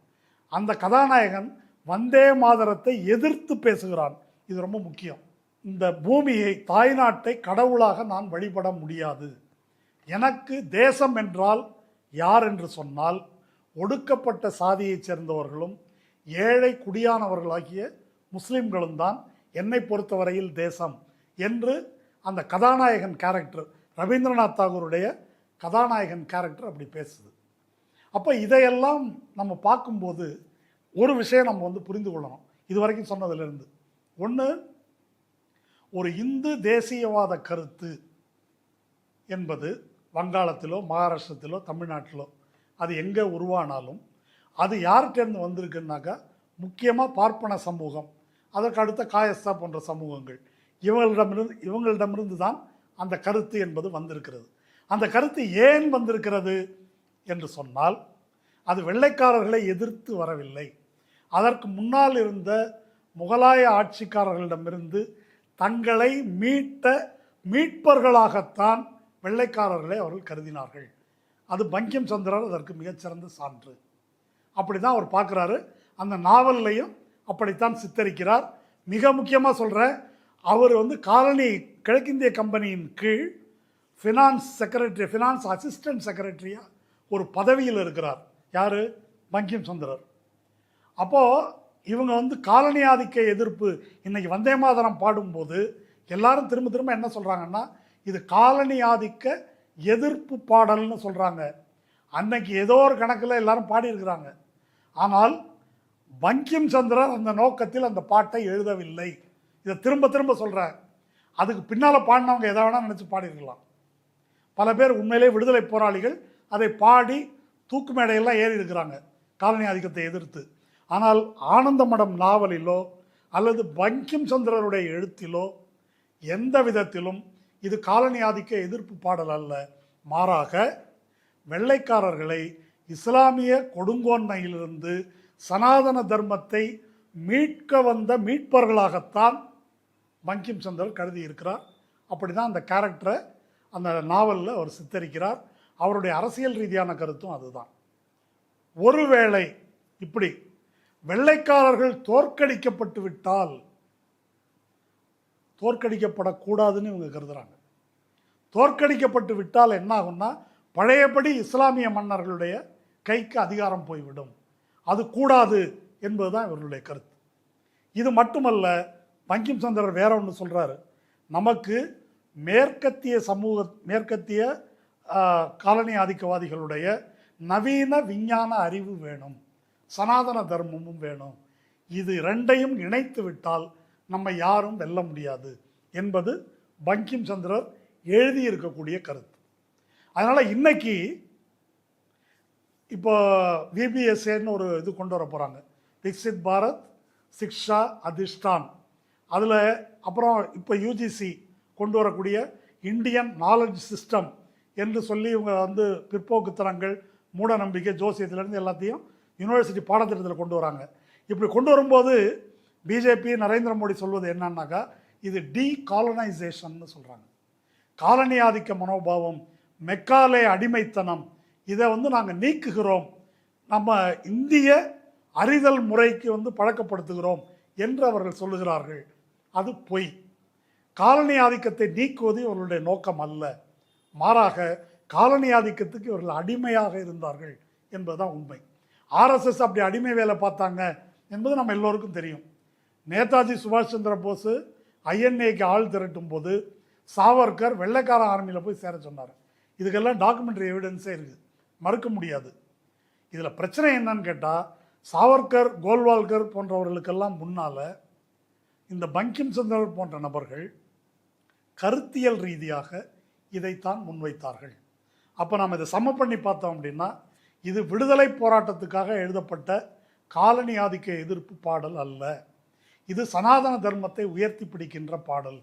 அந்த கதாநாயகன் வந்தே மாதரத்தை எதிர்த்து பேசுகிறான். இது ரொம்ப முக்கியம். இந்த பூமியை, தாய்நாட்டை கடவுளாக நான் வழிபட முடியாது. எனக்கு தேசம் என்றால் யார் என்று சொன்னால் ஒடுக்கப்பட்ட சாதியைச் சேர்ந்தவர்களும் ஏழை குடியானவர்களாகிய முஸ்லிம்களும் தான் என்னை பொறுத்தவரையில் தேசம் என்று அந்த கதாநாயகன் கேரக்டர், ரவீந்திரநாத் தாகூருடைய கதாநாயகன் கேரக்டர் அப்படி பேசுது. அப்போ இதையெல்லாம் நம்ம பார்க்கும்போது ஒரு விஷயம் நம்ம புரிந்து கொள்ளணும். இது வரைக்கும் சொன்னதிலிருந்து ஒன்று, ஒரு இந்து தேசியவாத கருத்து என்பது வங்காளத்திலோ மகாராஷ்டிரத்திலோ தமிழ்நாட்டிலோ அது எங்கே உருவானாலும் அது யார்கிட்டேருந்து வந்திருக்குன்னாக்கா முக்கியமாக பார்ப்பன சமூகம், அதற்கு அடுத்த காயஸ்தா போன்ற சமூகங்கள், இவங்களிடமிருந்து தான் அந்த கருத்து என்பது வந்திருக்கிறது. அந்த கருத்து ஏன் வந்திருக்கிறது என்று சொன்னால், அது வெள்ளைக்காரர்களை எதிர்த்து வரவில்லை. அதற்கு முன்னால் இருந்த முகலாய ஆட்சிக்காரர்களிடமிருந்து தங்களை மீட்பர்களாகத்தான் வெள்ளைக்காரர்களை அவர்கள் கருதினார்கள். அது பங்கிம் சந்திரர் அதற்கு மிகச்சிறந்த சான்று. அப்படி தான் அவர் பார்க்குறாரு. அந்த நாவல்லையும் அப்படித்தான் சித்தரிக்கிறார். மிக முக்கியமாக சொல்கிறேன், அவர் காலனி கிழக்கிந்திய கம்பெனியின் கீழ் ஃபினான்ஸ் அசிஸ்டன்ட் செக்ரட்டரியாக ஒரு பதவியில் இருக்கிறார். யார்? பங்கிம் சந்திரர். அப்போது இவங்க காலனி ஆதிக்க எதிர்ப்பு, இன்னைக்கு வந்தே மாதரம் பாடும்போது எல்லாரும் திரும்ப திரும்ப என்ன சொல்கிறாங்கன்னா, இது காலனி ஆதிக்க எதிர்ப்பு பாடல்னு சொல்கிறாங்க. அன்னைக்கு ஏதோ ஒரு கணக்கில் எல்லாரும் பாடியிருக்கிறாங்க. ஆனால் பங்கிம் சந்திரர் அந்த நோக்கத்தில் அந்த பாட்டை எழுதவில்லை. இதை திரும்ப திரும்ப சொல்கிறேன். அதுக்கு பின்னால் பாடினவங்க எதை வேணால் நினச்சி பாடியிருக்கலாம். பல பேர் உண்மையிலே விடுதலை போராளிகள் அதை பாடி தூக்கு மேடையெல்லாம் ஏறி இருக்கிறாங்க காலனி ஆதிக்கத்தை எதிர்த்து. ஆனால் ஆனந்த மடம் நாவலிலோ அல்லது பங்கிம் சந்திரருடைய எழுத்திலோ எந்த விதத்திலும் இது காலனி ஆதிக்க எதிர்ப்பு பாடல் அல்ல. மாறாக வெள்ளைக்காரர்களை இஸ்லாமிய கொடுங்கோன்மையிலிருந்து சனாதன தர்மத்தை மீட்க வந்த மீட்பர்களாகத்தான் பங்கிம் சந்திரர் கருதி இருக்கிறார். அப்படி தான் அந்த கேரக்டரை அந்த நாவலில் அவர் சித்தரிக்கிறார். அவருடைய அரசியல் ரீதியான கருத்தும் அதுதான். ஒருவேளை இப்படி வெள்ளைக்காரர்கள் தோற்கடிக்கப்பட்டு விட்டால், தோற்கடிக்கப்படக்கூடாதுன்னு இவங்க கருதுகிறாங்க. தோற்கடிக்கப்பட்டு விட்டால் என்ன ஆகும்னா, பழையபடி இஸ்லாமிய மன்னர்களுடைய கைக்கு அதிகாரம் போய்விடும். அது கூடாது என்பதுதான் இவர்களுடைய கருத்து. இது மட்டுமல்ல, பங்கிம் சந்திரர் வேற ஒன்று சொல்கிறாரு. நமக்கு மேற்கத்திய காலனி ஆதிக்கவாதிகளுடைய நவீன விஞ்ஞான அறிவு வேணும், சனாதன தர்மமும் வேணும். இது ரெண்டையும் இணைத்து விட்டால் நம்ம யாரும் வெல்ல முடியாது என்பது பங்கிம் சந்திரர் எழுதியிருக்கக்கூடிய கருத்து. அதனால் இன்னைக்கு இப்போ விபிஎஸ்ஏன்னு ஒரு இது கொண்டு வர போகிறாங்க, விக்சித் பாரத் சிக்ஷா அதிஷ்டான். அதில் அப்புறம் இப்போ யூஜிசி கொண்டு வரக்கூடிய இந்தியன் நாலேஜ் சிஸ்டம் என்று சொல்லி இவங்க பிற்போக்குத்தனங்கள், மூட நம்பிக்கை, ஜோசியத்திலேருந்து எல்லாத்தையும் யூனிவர்சிட்டி பாடத்திட்டத்தில் கொண்டு வராங்க. இப்படி கொண்டு வரும்போது பிஜேபி நரேந்திர மோடி சொல்வது என்னன்னாக்கா, இது டீகாலனைசேஷன் சொல்கிறாங்க. காலனி ஆதிக்க மனோபாவம், மெக்காலே அடிமைத்தனம், இதை நாங்கள் நீக்குகிறோம், நம்ம இந்திய அறிதல் முறைக்கு பழக்கப்படுத்துகிறோம் என்று அவர்கள் சொல்லுகிறார்கள். அது பொய். காலனி ஆதிக்கத்தை நீக்குவது இவர்களுடைய நோக்கம் அல்ல. மாறாக காலனி ஆதிக்கத்துக்கு இவர்கள் அடிமையாக இருந்தார்கள் என்பதுதான் உண்மை. ஆர்எஸ்எஸ் அப்படி அடிமை வேலை பார்த்தாங்க என்பது நம்ம எல்லோருக்கும் தெரியும். நேதாஜி சுபாஷ் சந்திர போஸ் ஐஎன்ஏக்கு ஆள் திரட்டும் போது சாவர்கர் வெள்ளைக்கார ஆர்மியில் போய் சேர சொன்னார். இதுக்கெல்லாம் டாக்குமெண்ட்ரி எவிடன்ஸே இருக்குது, மறுக்க முடியாது. இதில் பிரச்சனை என்னன்னு கேட்டால், சாவர்கர், கோல்வால்கர் போன்றவர்களுக்கெல்லாம் முன்னால் இந்த பங்கிம் சந்திரர் போன்ற நபர்கள் கருத்தியல் ரீதியாக இதைத்தான் முன்வைத்தார்கள். அப்போ நாம் இதை சம பண்ணி பார்த்தோம் அப்படின்னா, இது விடுதலை போராட்டத்துக்காக எழுதப்பட்ட காலனி ஆதிக்க எதிர்ப்பு பாடல் அல்ல. இது சனாதன தர்மத்தை உயர்த்தி பிடிக்கின்ற பாடல்.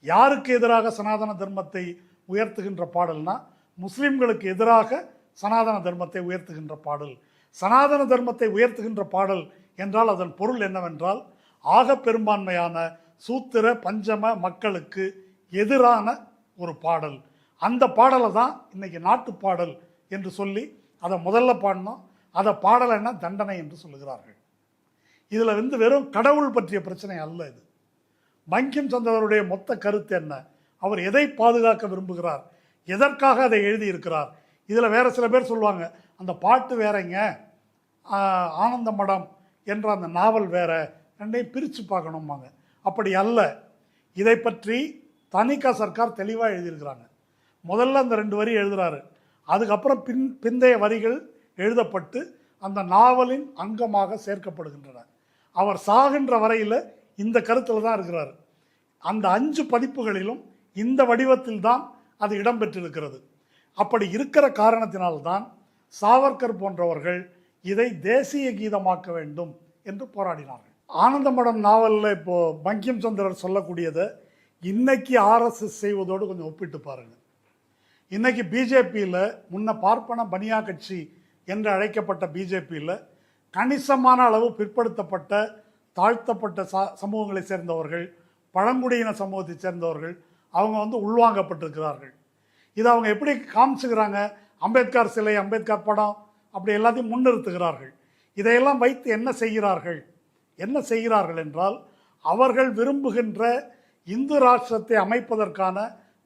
யாருக்கு எதிராக சனாதன தர்மத்தை உயர்த்துகின்ற பாடல்னா, முஸ்லிம்களுக்கு எதிராக சனாதன தர்மத்தை உயர்த்துகின்ற பாடல். சனாதன தர்மத்தை உயர்த்துகின்ற பாடல் என்றால் அதன் பொருள் என்னவென்றால், ஆக பெரும்பான்மையான சூத்திர பஞ்சம மக்களுக்கு எதிரான ஒரு பாடல். அந்த பாடலை தான் இன்னைக்கு நாட்டுப்பாடல் என்று சொல்லி அதை முதல்ல பாடணும். அதை பாடலைன்னா தண்டனை என்று சொல்லுகிறார்கள். இதில் வெறும் கடவுள் பற்றிய பிரச்சனை அல்ல இது. பங்கிம் சந்திரருடைய மொத்த கருத்து என்ன, அவர் எதை பாதுகாக்க விரும்புகிறார், எதற்காக அதை எழுதியிருக்கிறார். இதில் வேற சில பேர் சொல்லுவாங்க, அந்த பாட்டு வேறங்க, ஆனந்த மடம் என்ற அந்த நாவல் வேற, ரெண்டையும் பிரித்து பார்க்கணும்பாங்க. அப்படி அல்ல. இதை பற்றி தணிகா சர்க்கார் தெளிவாக எழுதியிருக்கிறாங்க. முதல்ல அந்த 2 வரி எழுதுகிறாரு, அதுக்கப்புறம் பிந்தைய வரிகள் எழுதப்பட்டு அந்த நாவலின் அங்கமாக சேர்க்கப்படுகின்றன. அவர் சாகின்ற வரையில் இந்த கருத்தில் தான் இருக்கிறார். அந்த 5 பதிப்புகளிலும் இந்த வடிவத்தில் தான் அது இடம்பெற்றிருக்கிறது. அப்படி இருக்கிற காரணத்தினால்தான் சாவர்கர் போன்றவர்கள் இதை தேசிய கீதமாக்க வேண்டும் என்று போராடினார்கள். ஆனந்தமடம் நாவலில் இப்போ பங்கிம் சந்திரர் சொல்லக்கூடியதை இன்னைக்கு ஆர்எஸ்எஸ் செய்வதோடு கொஞ்சம் ஒப்பிட்டு பாருங்கள். இன்னைக்கு பிஜேபியில், முன்ன பார்ப்பன பனியா கட்சி என்று அழைக்கப்பட்ட பிஜேபியில் கணிசமான அளவு பிற்படுத்தப்பட்ட தாழ்த்தப்பட்ட சமூகங்களை சேர்ந்தவர்கள், பழங்குடியின சமூகத்தை சேர்ந்தவர்கள் அவங்க உள்வாங்கப்பட்டிருக்கிறார்கள். இதை அவங்க எப்படி காமிச்சுக்கிறாங்க? அம்பேத்கர் சிலை, அம்பேத்கர் படம், அப்படி எல்லாத்தையும் முன்னிறுத்துகிறார்கள். இதையெல்லாம் வைத்து என்ன செய்கிறார்கள் என்றால், அவர்கள் விரும்புகின்ற இந்து ராஷ்டிரத்தை அமைப்பதற்கான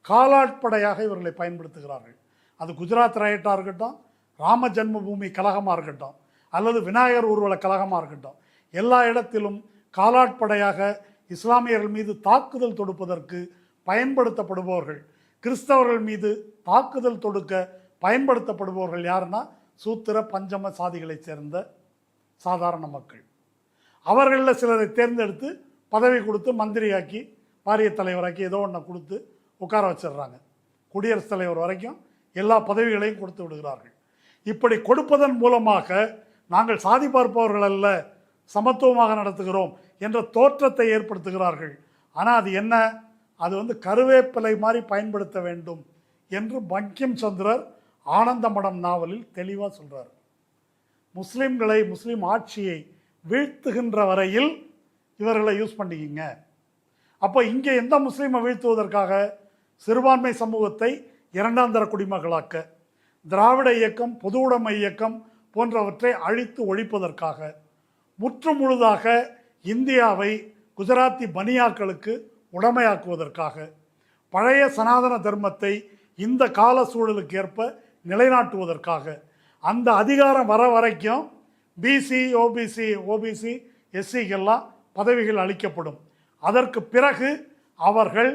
காலாட்படையாக இவர்களை பயன்படுத்துகிறார்கள். அது குஜராத் ரைட்டாக இருக்கட்டும், ராம ஜென்மபூமி கலகமாக இருக்கட்டும், அல்லது விநாயகர் ஊர்வல கலகமாக இருக்கட்டும், எல்லா இடத்திலும் காலாட்படையாக இஸ்லாமியர்கள் மீது தாக்குதல் தொடுப்பதற்கு பயன்படுத்தப்படுபவர்கள், கிறிஸ்தவர்கள் மீது தாக்குதல் தொடுக்க பயன்படுத்தப்படுபவர்கள் யாருன்னா சூத்திர பஞ்சம சாதிகளை சேர்ந்த சாதாரண மக்கள். அவர்களில் சிலரை தேர்ந்தெடுத்து பதவி கொடுத்து மந்திரியாக்கி, வாரிய தலைவராக்கி, ஏதோ ஒன்றை கொடுத்து உட்கார வச்சிடுறாங்க. குடியரசுத் தலைவர் வரைக்கும் எல்லா பதவிகளையும் கொடுத்து விடுகிறார்கள். இப்படி கொடுப்பதன் மூலமாக நாங்கள் சாதி பார்ப்பவர்கள் அல்ல, சமத்துவமாக நடத்துகிறோம் என்ற தோற்றத்தை ஏற்படுத்துகிறார்கள். ஆனால் அது என்ன? அது கருவேப்பிலை மாதிரி பயன்படுத்த வேண்டும் என்று பங்கிம் சந்திரர் ஆனந்தமடம் நாவலில் தெளிவாக சொல்கிறார். முஸ்லீம்களை, முஸ்லீம் ஆட்சியை வீழ்த்துகின்ற வரையில் இவர்களை யூஸ் பண்ணிக்கிங்க. அப்போ இங்கே எந்த முஸ்லீமை வீழ்த்துவதற்காக? சிறுபான்மை சமூகத்தை 2ஆம் தர குடிமக்களாக்க, திராவிட இயக்கம், பொது உடைமை இயக்கம் போன்றவற்றை அழித்து ஒழிப்பதற்காக, முற்றுமுழுதாக இந்தியாவை குஜராத்தி பனியாக்களுக்கு உடைமையாக்குவதற்காக, பழைய சனாதன தர்மத்தை இந்த கால சூழலுக்கு ஏற்ப நிலைநாட்டுவதற்காக, அந்த அதிகாரம் வர வரைக்கும் பிசி, ஓபிசி, எஸ்சிக்கெல்லாம் பதவிகள் அளிக்கப்படும். அதற்கு பிறகு அவர்கள்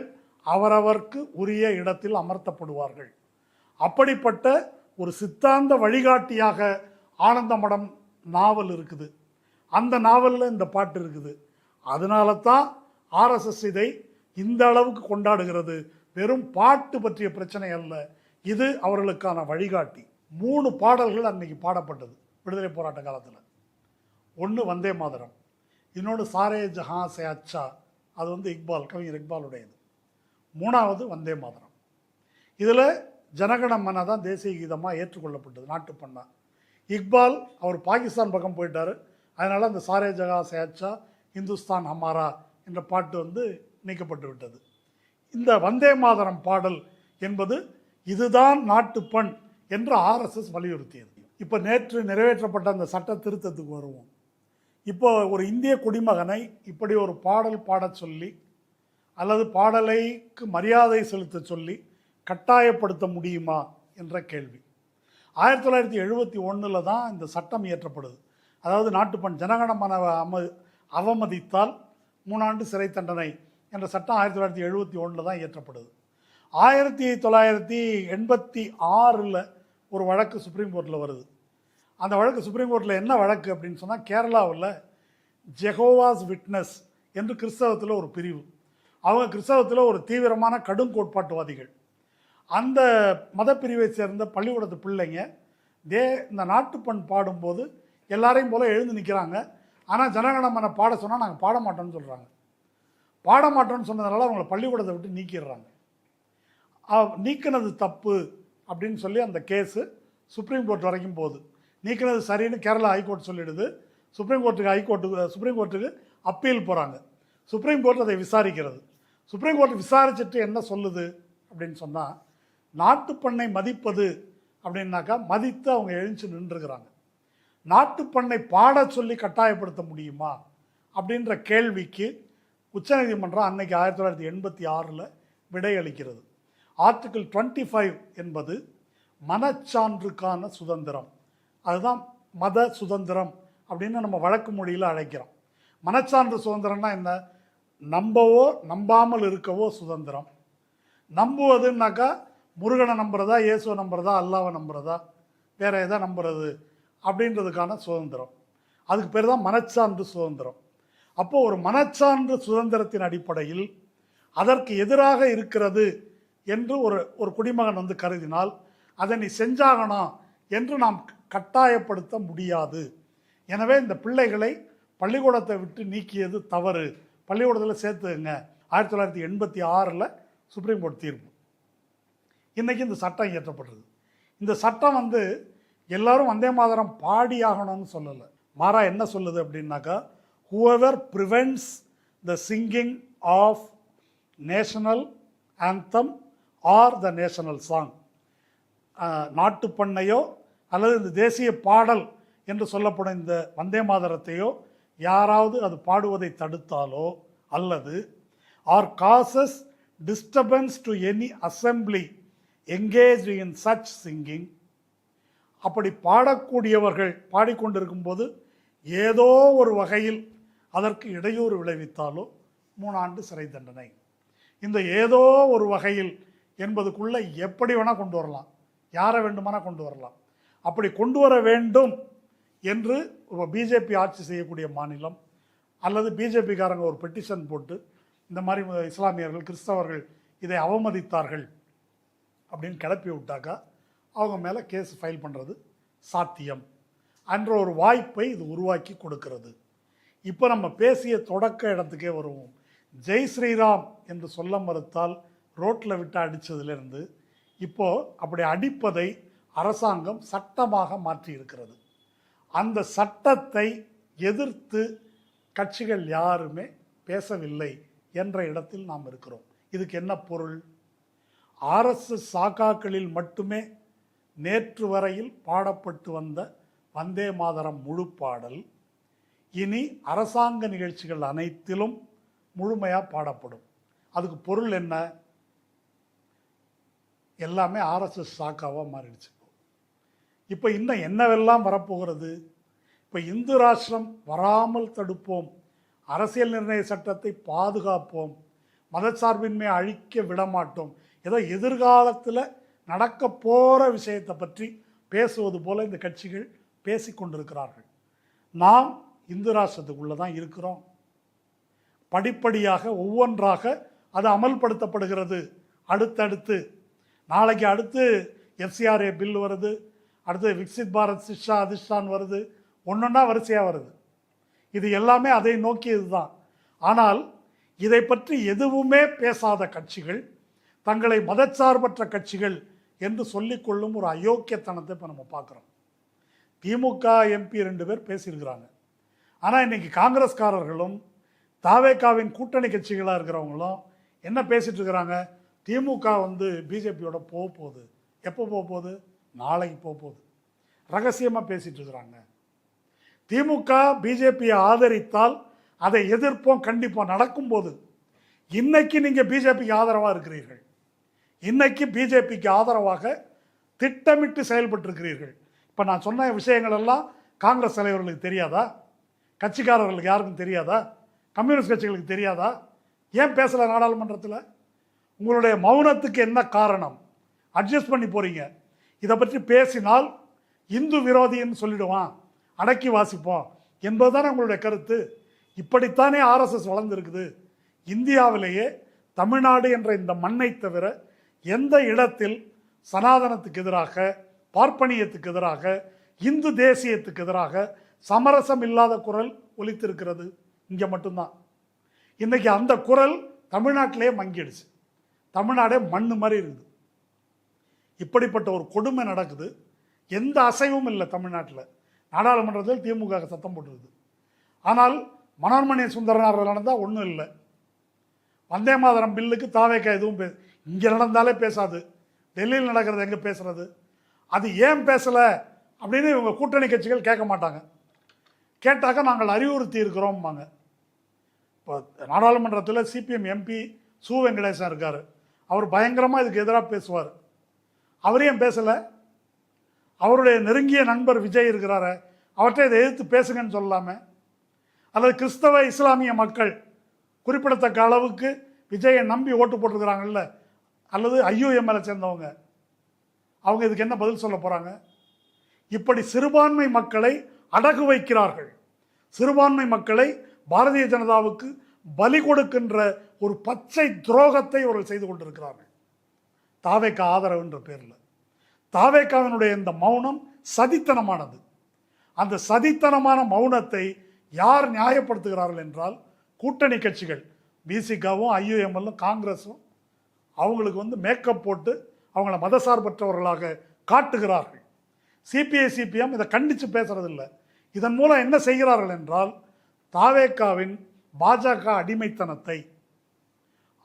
அவரவர்க்கு உரிய இடத்தில் அமர்த்தப்படுவார்கள். அப்படிப்பட்ட ஒரு சித்தாந்த வழிகாட்டியாக ஆனந்தமடம் நாவல் இருக்குது. அந்த நாவலில் இந்த பாட்டு இருக்குது. அதனால தான் ஆர்எஸ்எஸ் இதை இந்த அளவுக்கு கொண்டாடுகிறது. வெறும் பாட்டு பற்றிய பிரச்சனை அல்ல, இது அவர்களுக்கான வழிகாட்டி. 3 பாடல்கள் அன்னைக்கு பாடப்பட்டது விடுதலை போராட்ட காலத்தில். ஒன்று வந்தே மாதரம், இன்னொன்று சாரே ஜஹான் சே அச்சா, அது இக்பால், கவிஞர் இக்பாலுடையது. 3வது வந்தே மாதரம். இதில் ஜனகணமன தான் தேசிய கீதமாக ஏற்றுக்கொள்ளப்பட்டது, நாட்டுப்பண்ணா. இக்பால் அவர் பாகிஸ்தான் பக்கம் போயிட்டார், அதனால் அந்த சாரே ஜஹான் சே அச்சா, இந்துஸ்தான் ஹமாரா என்ற பாட்டு நீக்கப்பட்டு விட்டது. இந்த வந்தே மாதரம் பாடல் என்பது இதுதான் நாட்டுப்பண் என்று ஆர்எஸ்எஸ் வலியுறுத்தியது. இப்போ நேற்று நிறைவேற்றப்பட்ட அந்த சட்ட திருத்தத்துக்கு வருவோம். இப்போ ஒரு இந்திய குடிமகனை இப்படி ஒரு பாடல் பாடச் சொல்லி அல்லது பாடலைக்கு மரியாதை செலுத்த சொல்லி கட்டாயப்படுத்த முடியுமா என்ற கேள்வி. 1971 தான் இந்த சட்டம் இயற்றப்படுது. அதாவது நாட்டுப்பண் ஜனகணமன அவமதித்தால் 3 ஆண்டு சிறை தண்டனை என்ற சட்டம் 1971 தான் இயற்றப்படுது. 1986 ஒரு வழக்கு சுப்ரீம் கோர்ட்டில் வருது. அந்த வழக்கு சுப்ரீம் கோர்ட்டில் என்ன வழக்கு அப்படின்னு சொன்னால், கேரளாவில் ஜெகோவாஸ் விட்னஸ் என்று கிறிஸ்தவத்தில் ஒரு பிரிவு, அவங்க கிறிஸ்தவத்தில் ஒரு தீவிரமான கடும் கோட்பாட்டுவாதிகள். அந்த மதப்பிரிவை சேர்ந்த பள்ளிக்கூடத்து பிள்ளைங்க இந்த நாட்டுப்பண் பாடும்போது எல்லாரையும் போல எழுந்து நிற்கிறாங்க. ஆனால் ஜனகணமன பாட சொன்னால் நாங்கள் பாட மாட்டோம்னு சொல்கிறாங்க. பாட மாட்டோம்னு சொன்னதுனால அவங்கள பள்ளிக்கூடத்தை விட்டு நீக்கிடுறாங்க. நீக்கினது தப்பு அப்படின்னு சொல்லி அந்த கேஸு சுப்ரீம் கோர்ட் வரைக்கும் போகுது. நீக்கினது சரின்னு கேரளா ஹைகோர்ட் சொல்லிடுது. சுப்ரீம் கோர்ட்டுக்கு அப்பீல் போகிறாங்க. சுப்ரீம் கோர்ட் அதை விசாரிக்கிறது. சுப்ரீம் கோர்ட் விசாரிச்சுட்டு என்ன சொல்லுது அப்படின்னு சொன்னால், நாட்டுப்பண்ணை மதிப்பது அப்படின்னாக்கா மதித்து அவங்க எழுந்து நின்றுக்கிறாங்க. நாட்டுப்பண்ணை பாட சொல்லி கட்டாயப்படுத்த முடியுமா அப்படின்ற கேள்விக்கு உச்சநீதிமன்றம் அன்னைக்கு 1986 விடை அளிக்கிறது. ஆர்டிகிள் 25 என்பது மனச்சான்றுக்கான சுதந்திரம். அதுதான் மத சுதந்திரம் அப்படின்னு நம்ம வழக்கு மொழியில் அழைக்கிறோம். மனச்சான்று சுதந்திரம்னா என்ன? நம்பவோ நம்பாமல் இருக்கவோ சுதந்திரம். நம்புவதுன்னாக்கா முருகனை நம்புறதா, இயேசுவை நம்புறதா, அல்லாவை நம்புறதா, வேற எதை நம்புறது அப்படின்றதுக்கான சுதந்திரம். அதுக்கு பேர் தான் மனச்சான்று சுதந்திரம். அப்போது ஒரு மனச்சான்று சுதந்திரத்தின் அடிப்படையில் அதற்கு எதிராக இருக்கிறது என்று ஒரு குடிமகன் வந்து கருதினால் அதை நீ செஞ்சாகணும் என்று நாம் கட்டாயப்படுத்த முடியாது. எனவே இந்த பிள்ளைகளை பள்ளிக்கூடத்தை விட்டு நீக்கியது தவறு, பள்ளிக்கூடத்தில் சேர்த்துங்க. 1986 சுப்ரீம் கோர்ட் தீர்ப்பு. இன்றைக்கி இந்த சட்டம் இயற்றப்படுறது. இந்த சட்டம் வந்து எல்லாரும் வந்தே மாதரம் பாடியாகணும்னு சொல்லலை. மாறா என்ன சொல்லுது அப்படின்னாக்கா, whoever prevents the singing of national anthem or the national song, நாட்டுப்பண்ணையோ அல்லது இந்த தேசிய பாடல் என்று சொல்லப்படும் இந்த வந்தே மாதரத்தையோ யாராவது அது பாடுவதை தடுத்தாலோ அல்லது or causes disturbance to any assembly engaged in such singing, அப்படி பாடக்கூடியவர்கள் பாடிக்கொண்டிருக்கும் போது ஏதோ ஒரு வகையில் அதற்கு இடையூறு விளைவித்தாலோ 3 ஆண்டு சிறை தண்டனை. இந்த ஏதோ ஒரு வகையில் என்பதுக்குள்ள எப்படி வேணால் கொண்டு வரலாம், யாரை வேண்டுமானால் கொண்டு வரலாம். அப்படி கொண்டு வர வேண்டும் என்று பிஜேபி ஆட்சி செய்யக்கூடிய மாநிலம் அல்லது பிஜேபிக்காரங்க ஒரு பெட்டிஷன் போட்டு இந்த மாதிரி இஸ்லாமியர்கள் கிறிஸ்தவர்கள் இதை அவமதித்தார்கள் அப்படின்னு கிளப்பி விட்டாக்கா அவங்க மேலே கேஸ் ஃபைல் பண்ணுறது சாத்தியம் என்ற ஒரு வாய்ப்பை இது உருவாக்கி கொடுக்கிறது. இப்போ நம்ம பேசிய தொடக்க இடத்துக்கே வருவோம். ஜெய் ஸ்ரீராம் என்று சொல்ல மறுத்தால் ரோட்டில் விட்டு அடித்ததுலேருந்து இப்போது அப்படி அடிப்பதை அரசாங்கம் சட்டமாக மாற்றி இருக்கிறது. அந்த சட்டத்தை எதிர்த்து கட்சிகள் யாருமே பேசவில்லை என்ற இடத்தில் நாம் இருக்கிறோம். இதுக்கு என்ன பொருள்? ஆர்எஸ்எஸ் சாக்காக்களில் மட்டுமே நேற்று வரையில் பாடப்பட்டு வந்த வந்தே மாதரம் முழு பாடல் இனி அரசாங்க நிகழ்ச்சிகள் அனைத்திலும் முழுமையாக பாடப்படும். அதுக்கு பொருள் என்ன? எல்லாமே ஆர்எஸ்எஸ் சாக்காவாக மாறிடுச்சு. இப்போ இன்னும் என்னவெல்லாம் வரப்போகிறது? இப்போ இந்து ராஷ்டிரம் வராமல் தடுப்போம், அரசியல் நிர்ணய சட்டத்தை பாதுகாப்போம், மதச்சார்பின்மை அழிக்க விடமாட்டோம், ஏதோ எதிர்காலத்தில் நடக்க போகிற விஷயத்தை பற்றி பேசுவது போல இந்த கட்சிகள் பேசி கொண்டிருக்கிறார்கள். நாம் இந்து ராஷ்டிரத்துக்குள்ளே தான் இருக்கிறோம். படிப்படியாக ஒவ்வொன்றாக அது அமல்படுத்தப்படுகிறது. அடுத்தடுத்து நாளைக்கு அடுத்து எஃப்சிஆர்ஏ பில் வருது, அடுத்து விக்சித் பாரத் சிக்ஷா அதிஷ்டான் வருது, ஒன்றொன்னா வரிசையாக வருது. இது எல்லாமே அதை நோக்கியது தான். ஆனால் இதை பற்றி எதுவுமே பேசாத கட்சிகள் தங்களை மதச்சார்பற்ற கட்சிகள் என்று சொல்லிக்கொள்ளும் ஒரு அயோக்கியத்தனத்தை இப்போ நம்ம பார்க்குறோம். திமுக எம்பி 2 பேர் பேசியிருக்கிறாங்க. ஆனால் இன்றைக்கி காங்கிரஸ்காரர்களும் தாவேகாவின் கூட்டணி கட்சிகளாக இருக்கிறவங்களும் என்ன பேசிகிட்டு இருக்கிறாங்க? திமுக வந்து பிஜேபியோட போக போகுது. எப்போ போக போகுது? நாளைக்கு போக போகுது. ரகசியமாக பேசிகிட்டு இருக்கிறாங்க. திமுக பிஜேபியை ஆதரித்தால் அதை எதிர்ப்போம், கண்டிப்போம். நடக்கும்போது இன்னைக்கு நீங்கள் பிஜேபிக்கு ஆதரவாக இருக்கிறீர்கள், இன்னைக்கு பிஜேபிக்கு ஆதரவாக திட்டமிட்டு செயல்பட்டிருக்கிறீர்கள். இப்போ நான் சொன்ன விஷயங்கள் எல்லாம் காங்கிரஸ் தலைவர்களுக்கு தெரியாதா? கட்சிக்காரர்களுக்கு யாருக்கும் தெரியாதா? கம்யூனிஸ்ட் கட்சிகளுக்கு தெரியாதா? ஏன் பேசலை நாடாளுமன்றத்தில்? உங்களுடைய மௌனத்துக்கு என்ன காரணம்? அட்ஜஸ்ட் பண்ணி போகிறீங்க. இதை பற்றி பேசினால் இந்து விரோதின்னு சொல்லிடுவான், அடக்கி வாசிப்போம் என்பதுதானே உங்களுடைய கருத்து. இப்படித்தானே ஆர்எஸ்எஸ் வளர்ந்துருக்குது. இந்தியாவிலேயே தமிழ்நாடு என்ற இந்த மண்ணை தவிர எந்த இடத்தில் சனாதனத்துக்கு எதிராக, பார்ப்பனியத்துக்கு எதிராக, இந்து தேசியத்துக்கு எதிராக சமரசம் இல்லாத குரல் ஒலித்திருக்கிறது? இங்கே மட்டும்தான். இன்னைக்கு அந்த குரல் தமிழ்நாட்டிலே மங்கிடுச்சு. தமிழ்நாடே மண்ணு மாதிரி இருக்குது. இப்படிப்பட்ட ஒரு கொடுமை நடக்குது. எந்த அசைவும் இல்லை தமிழ்நாட்டில். நாடாளுமன்றத்தில் திமுக சத்தம் போட்டுருக்குது. ஆனால் மனோன்மணி சுந்தரனார் நடந்தால் ஒன்றும் இல்லை. வந்தே மாதரம் பில்லுக்கு தாவேக்கா எதுவும் இங்கே நடந்தாலே பேசாது, டெல்லியில் நடக்கிறது எங்கே பேசுறது? அது ஏன் பேசலை அப்படின்னு இவங்க கூட்டணி கட்சிகள் கேட்க மாட்டாங்க. கேட்டாக்க நாங்கள் அறிவுறுத்தி இருக்கிறோம்பாங்க. இப்போ நாடாளுமன்றத்தில் சிபிஎம் எம்பி சு வெங்கடேசன் இருக்கார். அவர் பயங்கரமாக இதுக்கு எதிராக பேசுவார். அவரையும் பேசலை. அவருடைய நெருங்கிய நண்பர் விஜய் இருக்கிறார, அவற்றை இதை எதிர்த்து பேசுங்கன்னு சொல்லலாமே. அல்லது கிறிஸ்தவ இஸ்லாமிய மக்கள் குறிப்பிடத்தக்க அளவுக்கு விஜயை நம்பி ஓட்டு போட்டிருக்கிறாங்கல்ல, அல்லது ஐயுஎம்எல்ஏ சேர்ந்தவங்க, அவங்க இதுக்கு என்ன பதில் சொல்ல போகிறாங்க? இப்படி சிறுபான்மை மக்களை அடகு வைக்கிறார்கள். சிறுபான்மை மக்களை பாரதிய ஜனதாவுக்கு பலி கொடுக்கின்ற ஒரு பச்சை துரோகத்தை அவர்கள் செய்து கொண்டிருக்கிறார்கள் தாவேகா ஆதரவு என்ற பேரில். தாவேகாவினுடைய இந்த மௌனம் சதித்தனமானது. அந்த சதித்தனமான மௌனத்தை யார் நியாயப்படுத்துகிறார்கள் என்றால் கூட்டணி கட்சிகள், பிசிகாவும் ஐயுஎம்எல்லும் காங்கிரஸும் அவங்களுக்கு மேக்கப் போட்டு அவங்கள மதசார்பற்றவர்களாக காட்டுகிறார்கள். சிபிஐ சிபிஎம் இதை கண்டித்து பேசுறதில்லை. இதன் மூலம் என்ன செய்கிறார்கள் என்றால் தாவேகாவின் பாஜக அடிமைத்தனத்தை,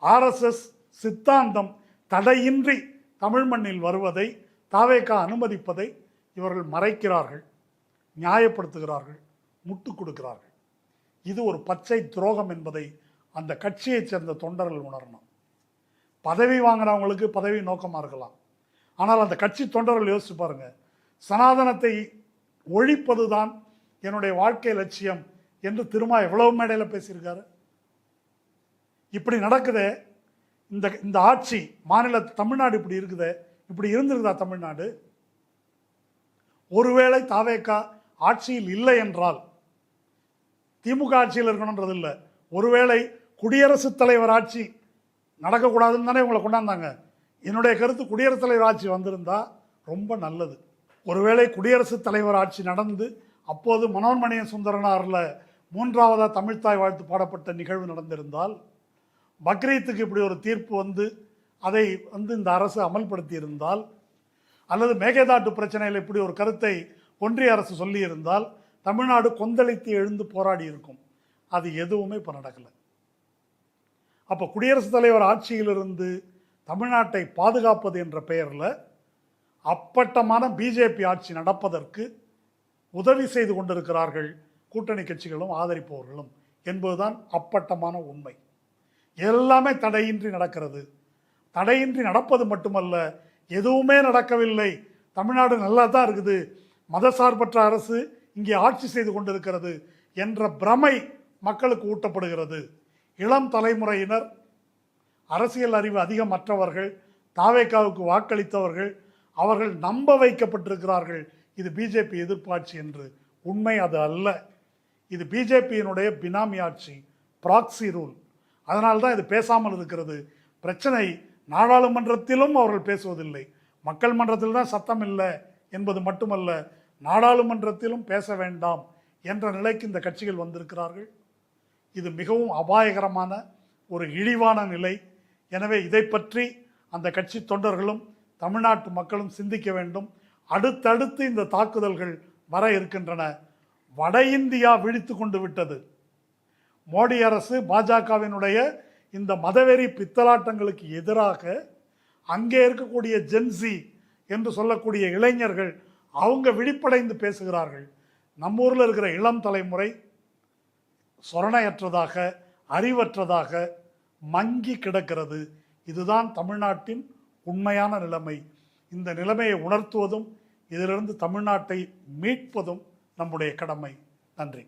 ஆர்எஸ்எஸ் சித்தாந்தம் தடையின்றி தமிழ் மண்ணில் வருவதை, தாவேகா அனுமதிப்பதை இவர்கள் மறைக்கிறார்கள், நியாயப்படுத்துகிறார்கள், முட்டுக் கொடுக்கிறார்கள். இது ஒரு பச்சை துரோகம் என்பதை அந்த கட்சியைச் சேர்ந்த தொண்டர்கள் உணரணும். பதவி வாங்குறவங்களுக்கு பதவி நோக்கமாக இருக்கலாம், ஆனால் அந்த கட்சி தொண்டர்கள் யோசிச்சு பாருங்க, சனாதனத்தை ஒழிப்பதுதான் என்னுடைய வாழ்க்கை லட்சியம் என்று திரும்ப எவ்வளவு மேடையில் பேசியிருக்காரு. இப்படி நடக்குதே இந்த ஆட்சி, மாநில தமிழ்நாடு இப்படி இருக்குதே, இப்படி இருந்திருக்குதா தமிழ்நாடு? ஒருவேளை தாவேகா ஆட்சியில் இல்லை என்றால், திமுக ஆட்சியில் இருக்கணுன்றது இல்லை, ஒருவேளை குடியரசுத் தலைவர் ஆட்சி நடக்கக்கூடாதுன்னு தானே இவங்களை கொண்டாந்தாங்க. என்னுடைய கருத்து, குடியரசுத் தலைவர் ஆட்சி வந்திருந்தா ரொம்ப நல்லது. ஒருவேளை குடியரசுத் தலைவர் ஆட்சி நடந்து அப்போது மனோன்மணியம் சுந்தரனாரில் 3வது தமிழ்த்தாய் வாழ்த்து பாடப்பட்ட நிகழ்வு நடந்திருந்தால், பக்ரீத்துக்கு இப்படி ஒரு தீர்ப்பு வந்து அதை இந்த அரசு அமல்படுத்தி இருந்தால், அல்லது மேகதாட்டு பிரச்சனையில் இப்படி ஒரு கருத்தை ஒன்றிய அரசு சொல்லியிருந்தால் தமிழ்நாடு கொந்தளித்து எழுந்து போராடி இருக்கும். அது எதுவுமே இப்போ நடக்கலை. அப்போ குடியரசுத் தலைவர் ஆட்சியிலிருந்து தமிழ்நாட்டை பாதுகாப்பது என்ற பெயரில் அப்பட்டமான பிஜேபி ஆட்சி நடப்பதற்கு உதவி செய்து கொண்டிருக்கிறார்கள் கூட்டணி கட்சிகளும் ஆதரிப்பவர்களும் என்பதுதான் அப்பட்டமான உண்மை. எல்லாமே தடையின்றி நடக்கிறது. தடையின்றி நடப்பது மட்டுமல்ல, எதுவுமே நடக்கவில்லை, தமிழ்நாடு நல்லா தான் இருக்குது, மதசார்பற்ற அரசு இங்கே ஆட்சி செய்து கொண்டிருக்கிறது என்ற பிரமை மக்களுக்கு ஊட்டப்படுகிறது. இளம் தலைமுறையினர், அரசியல் அறிவு அதிகமற்றவர்கள், தாவேகாவுக்கு வாக்களித்தவர்கள், அவர்கள் நம்ப வைக்கப்பட்டிருக்கிறார்கள் இது பிஜேபி எதிர்ப்பாட்சி என்று. உண்மை அது அல்ல. இது பிஜேபியினுடைய பினாமி ஆட்சி, ப்ராக்சி ரூல். அதனால்தான் இது பேசாமல் இருக்கிறது. பிரச்சனை நாடாளுமன்றத்திலும் அவர்கள் பேசுவதில்லை. மக்கள் மன்றத்தில் தான் சத்தம் இல்லை என்பது மட்டுமல்ல, நாடாளுமன்றத்திலும் பேச வேண்டாம் என்ற நிலைக்கு இந்த கட்சிகள் வந்திருக்கிறார்கள். இது மிகவும் அபாயகரமான ஒரு இழிவான நிலை. எனவே இதை பற்றி அந்த கட்சி தொண்டர்களும் தமிழ்நாட்டு மக்களும் சிந்திக்க வேண்டும். அடுத்தடுத்து இந்த தாக்குதல்கள் வர இருக்கின்றன. வட இந்தியா விழித்து கொண்டு விட்டது. மோடி அரசு பாஜகவினுடைய இந்த மதவெறி பித்தலாட்டங்களுக்கு எதிராக அங்கே இருக்கக்கூடிய ஜென்சி என்று சொல்லக்கூடிய இளைஞர்கள் அவங்க விழிப்படைந்து பேசுகிறார்கள். நம்ம ஊரில் இருக்கிற இளம் தலைமுறை சொரணையற்றதாக, அறிவற்றதாக மங்கி கிடக்கிறது. இதுதான் தமிழ்நாட்டின் உண்மையான நிலைமை. இந்த நிலைமையை உணர்த்துவதும் இதிலிருந்து தமிழ்நாட்டை மீட்பதும் நம்முடைய கடமை. நன்றி.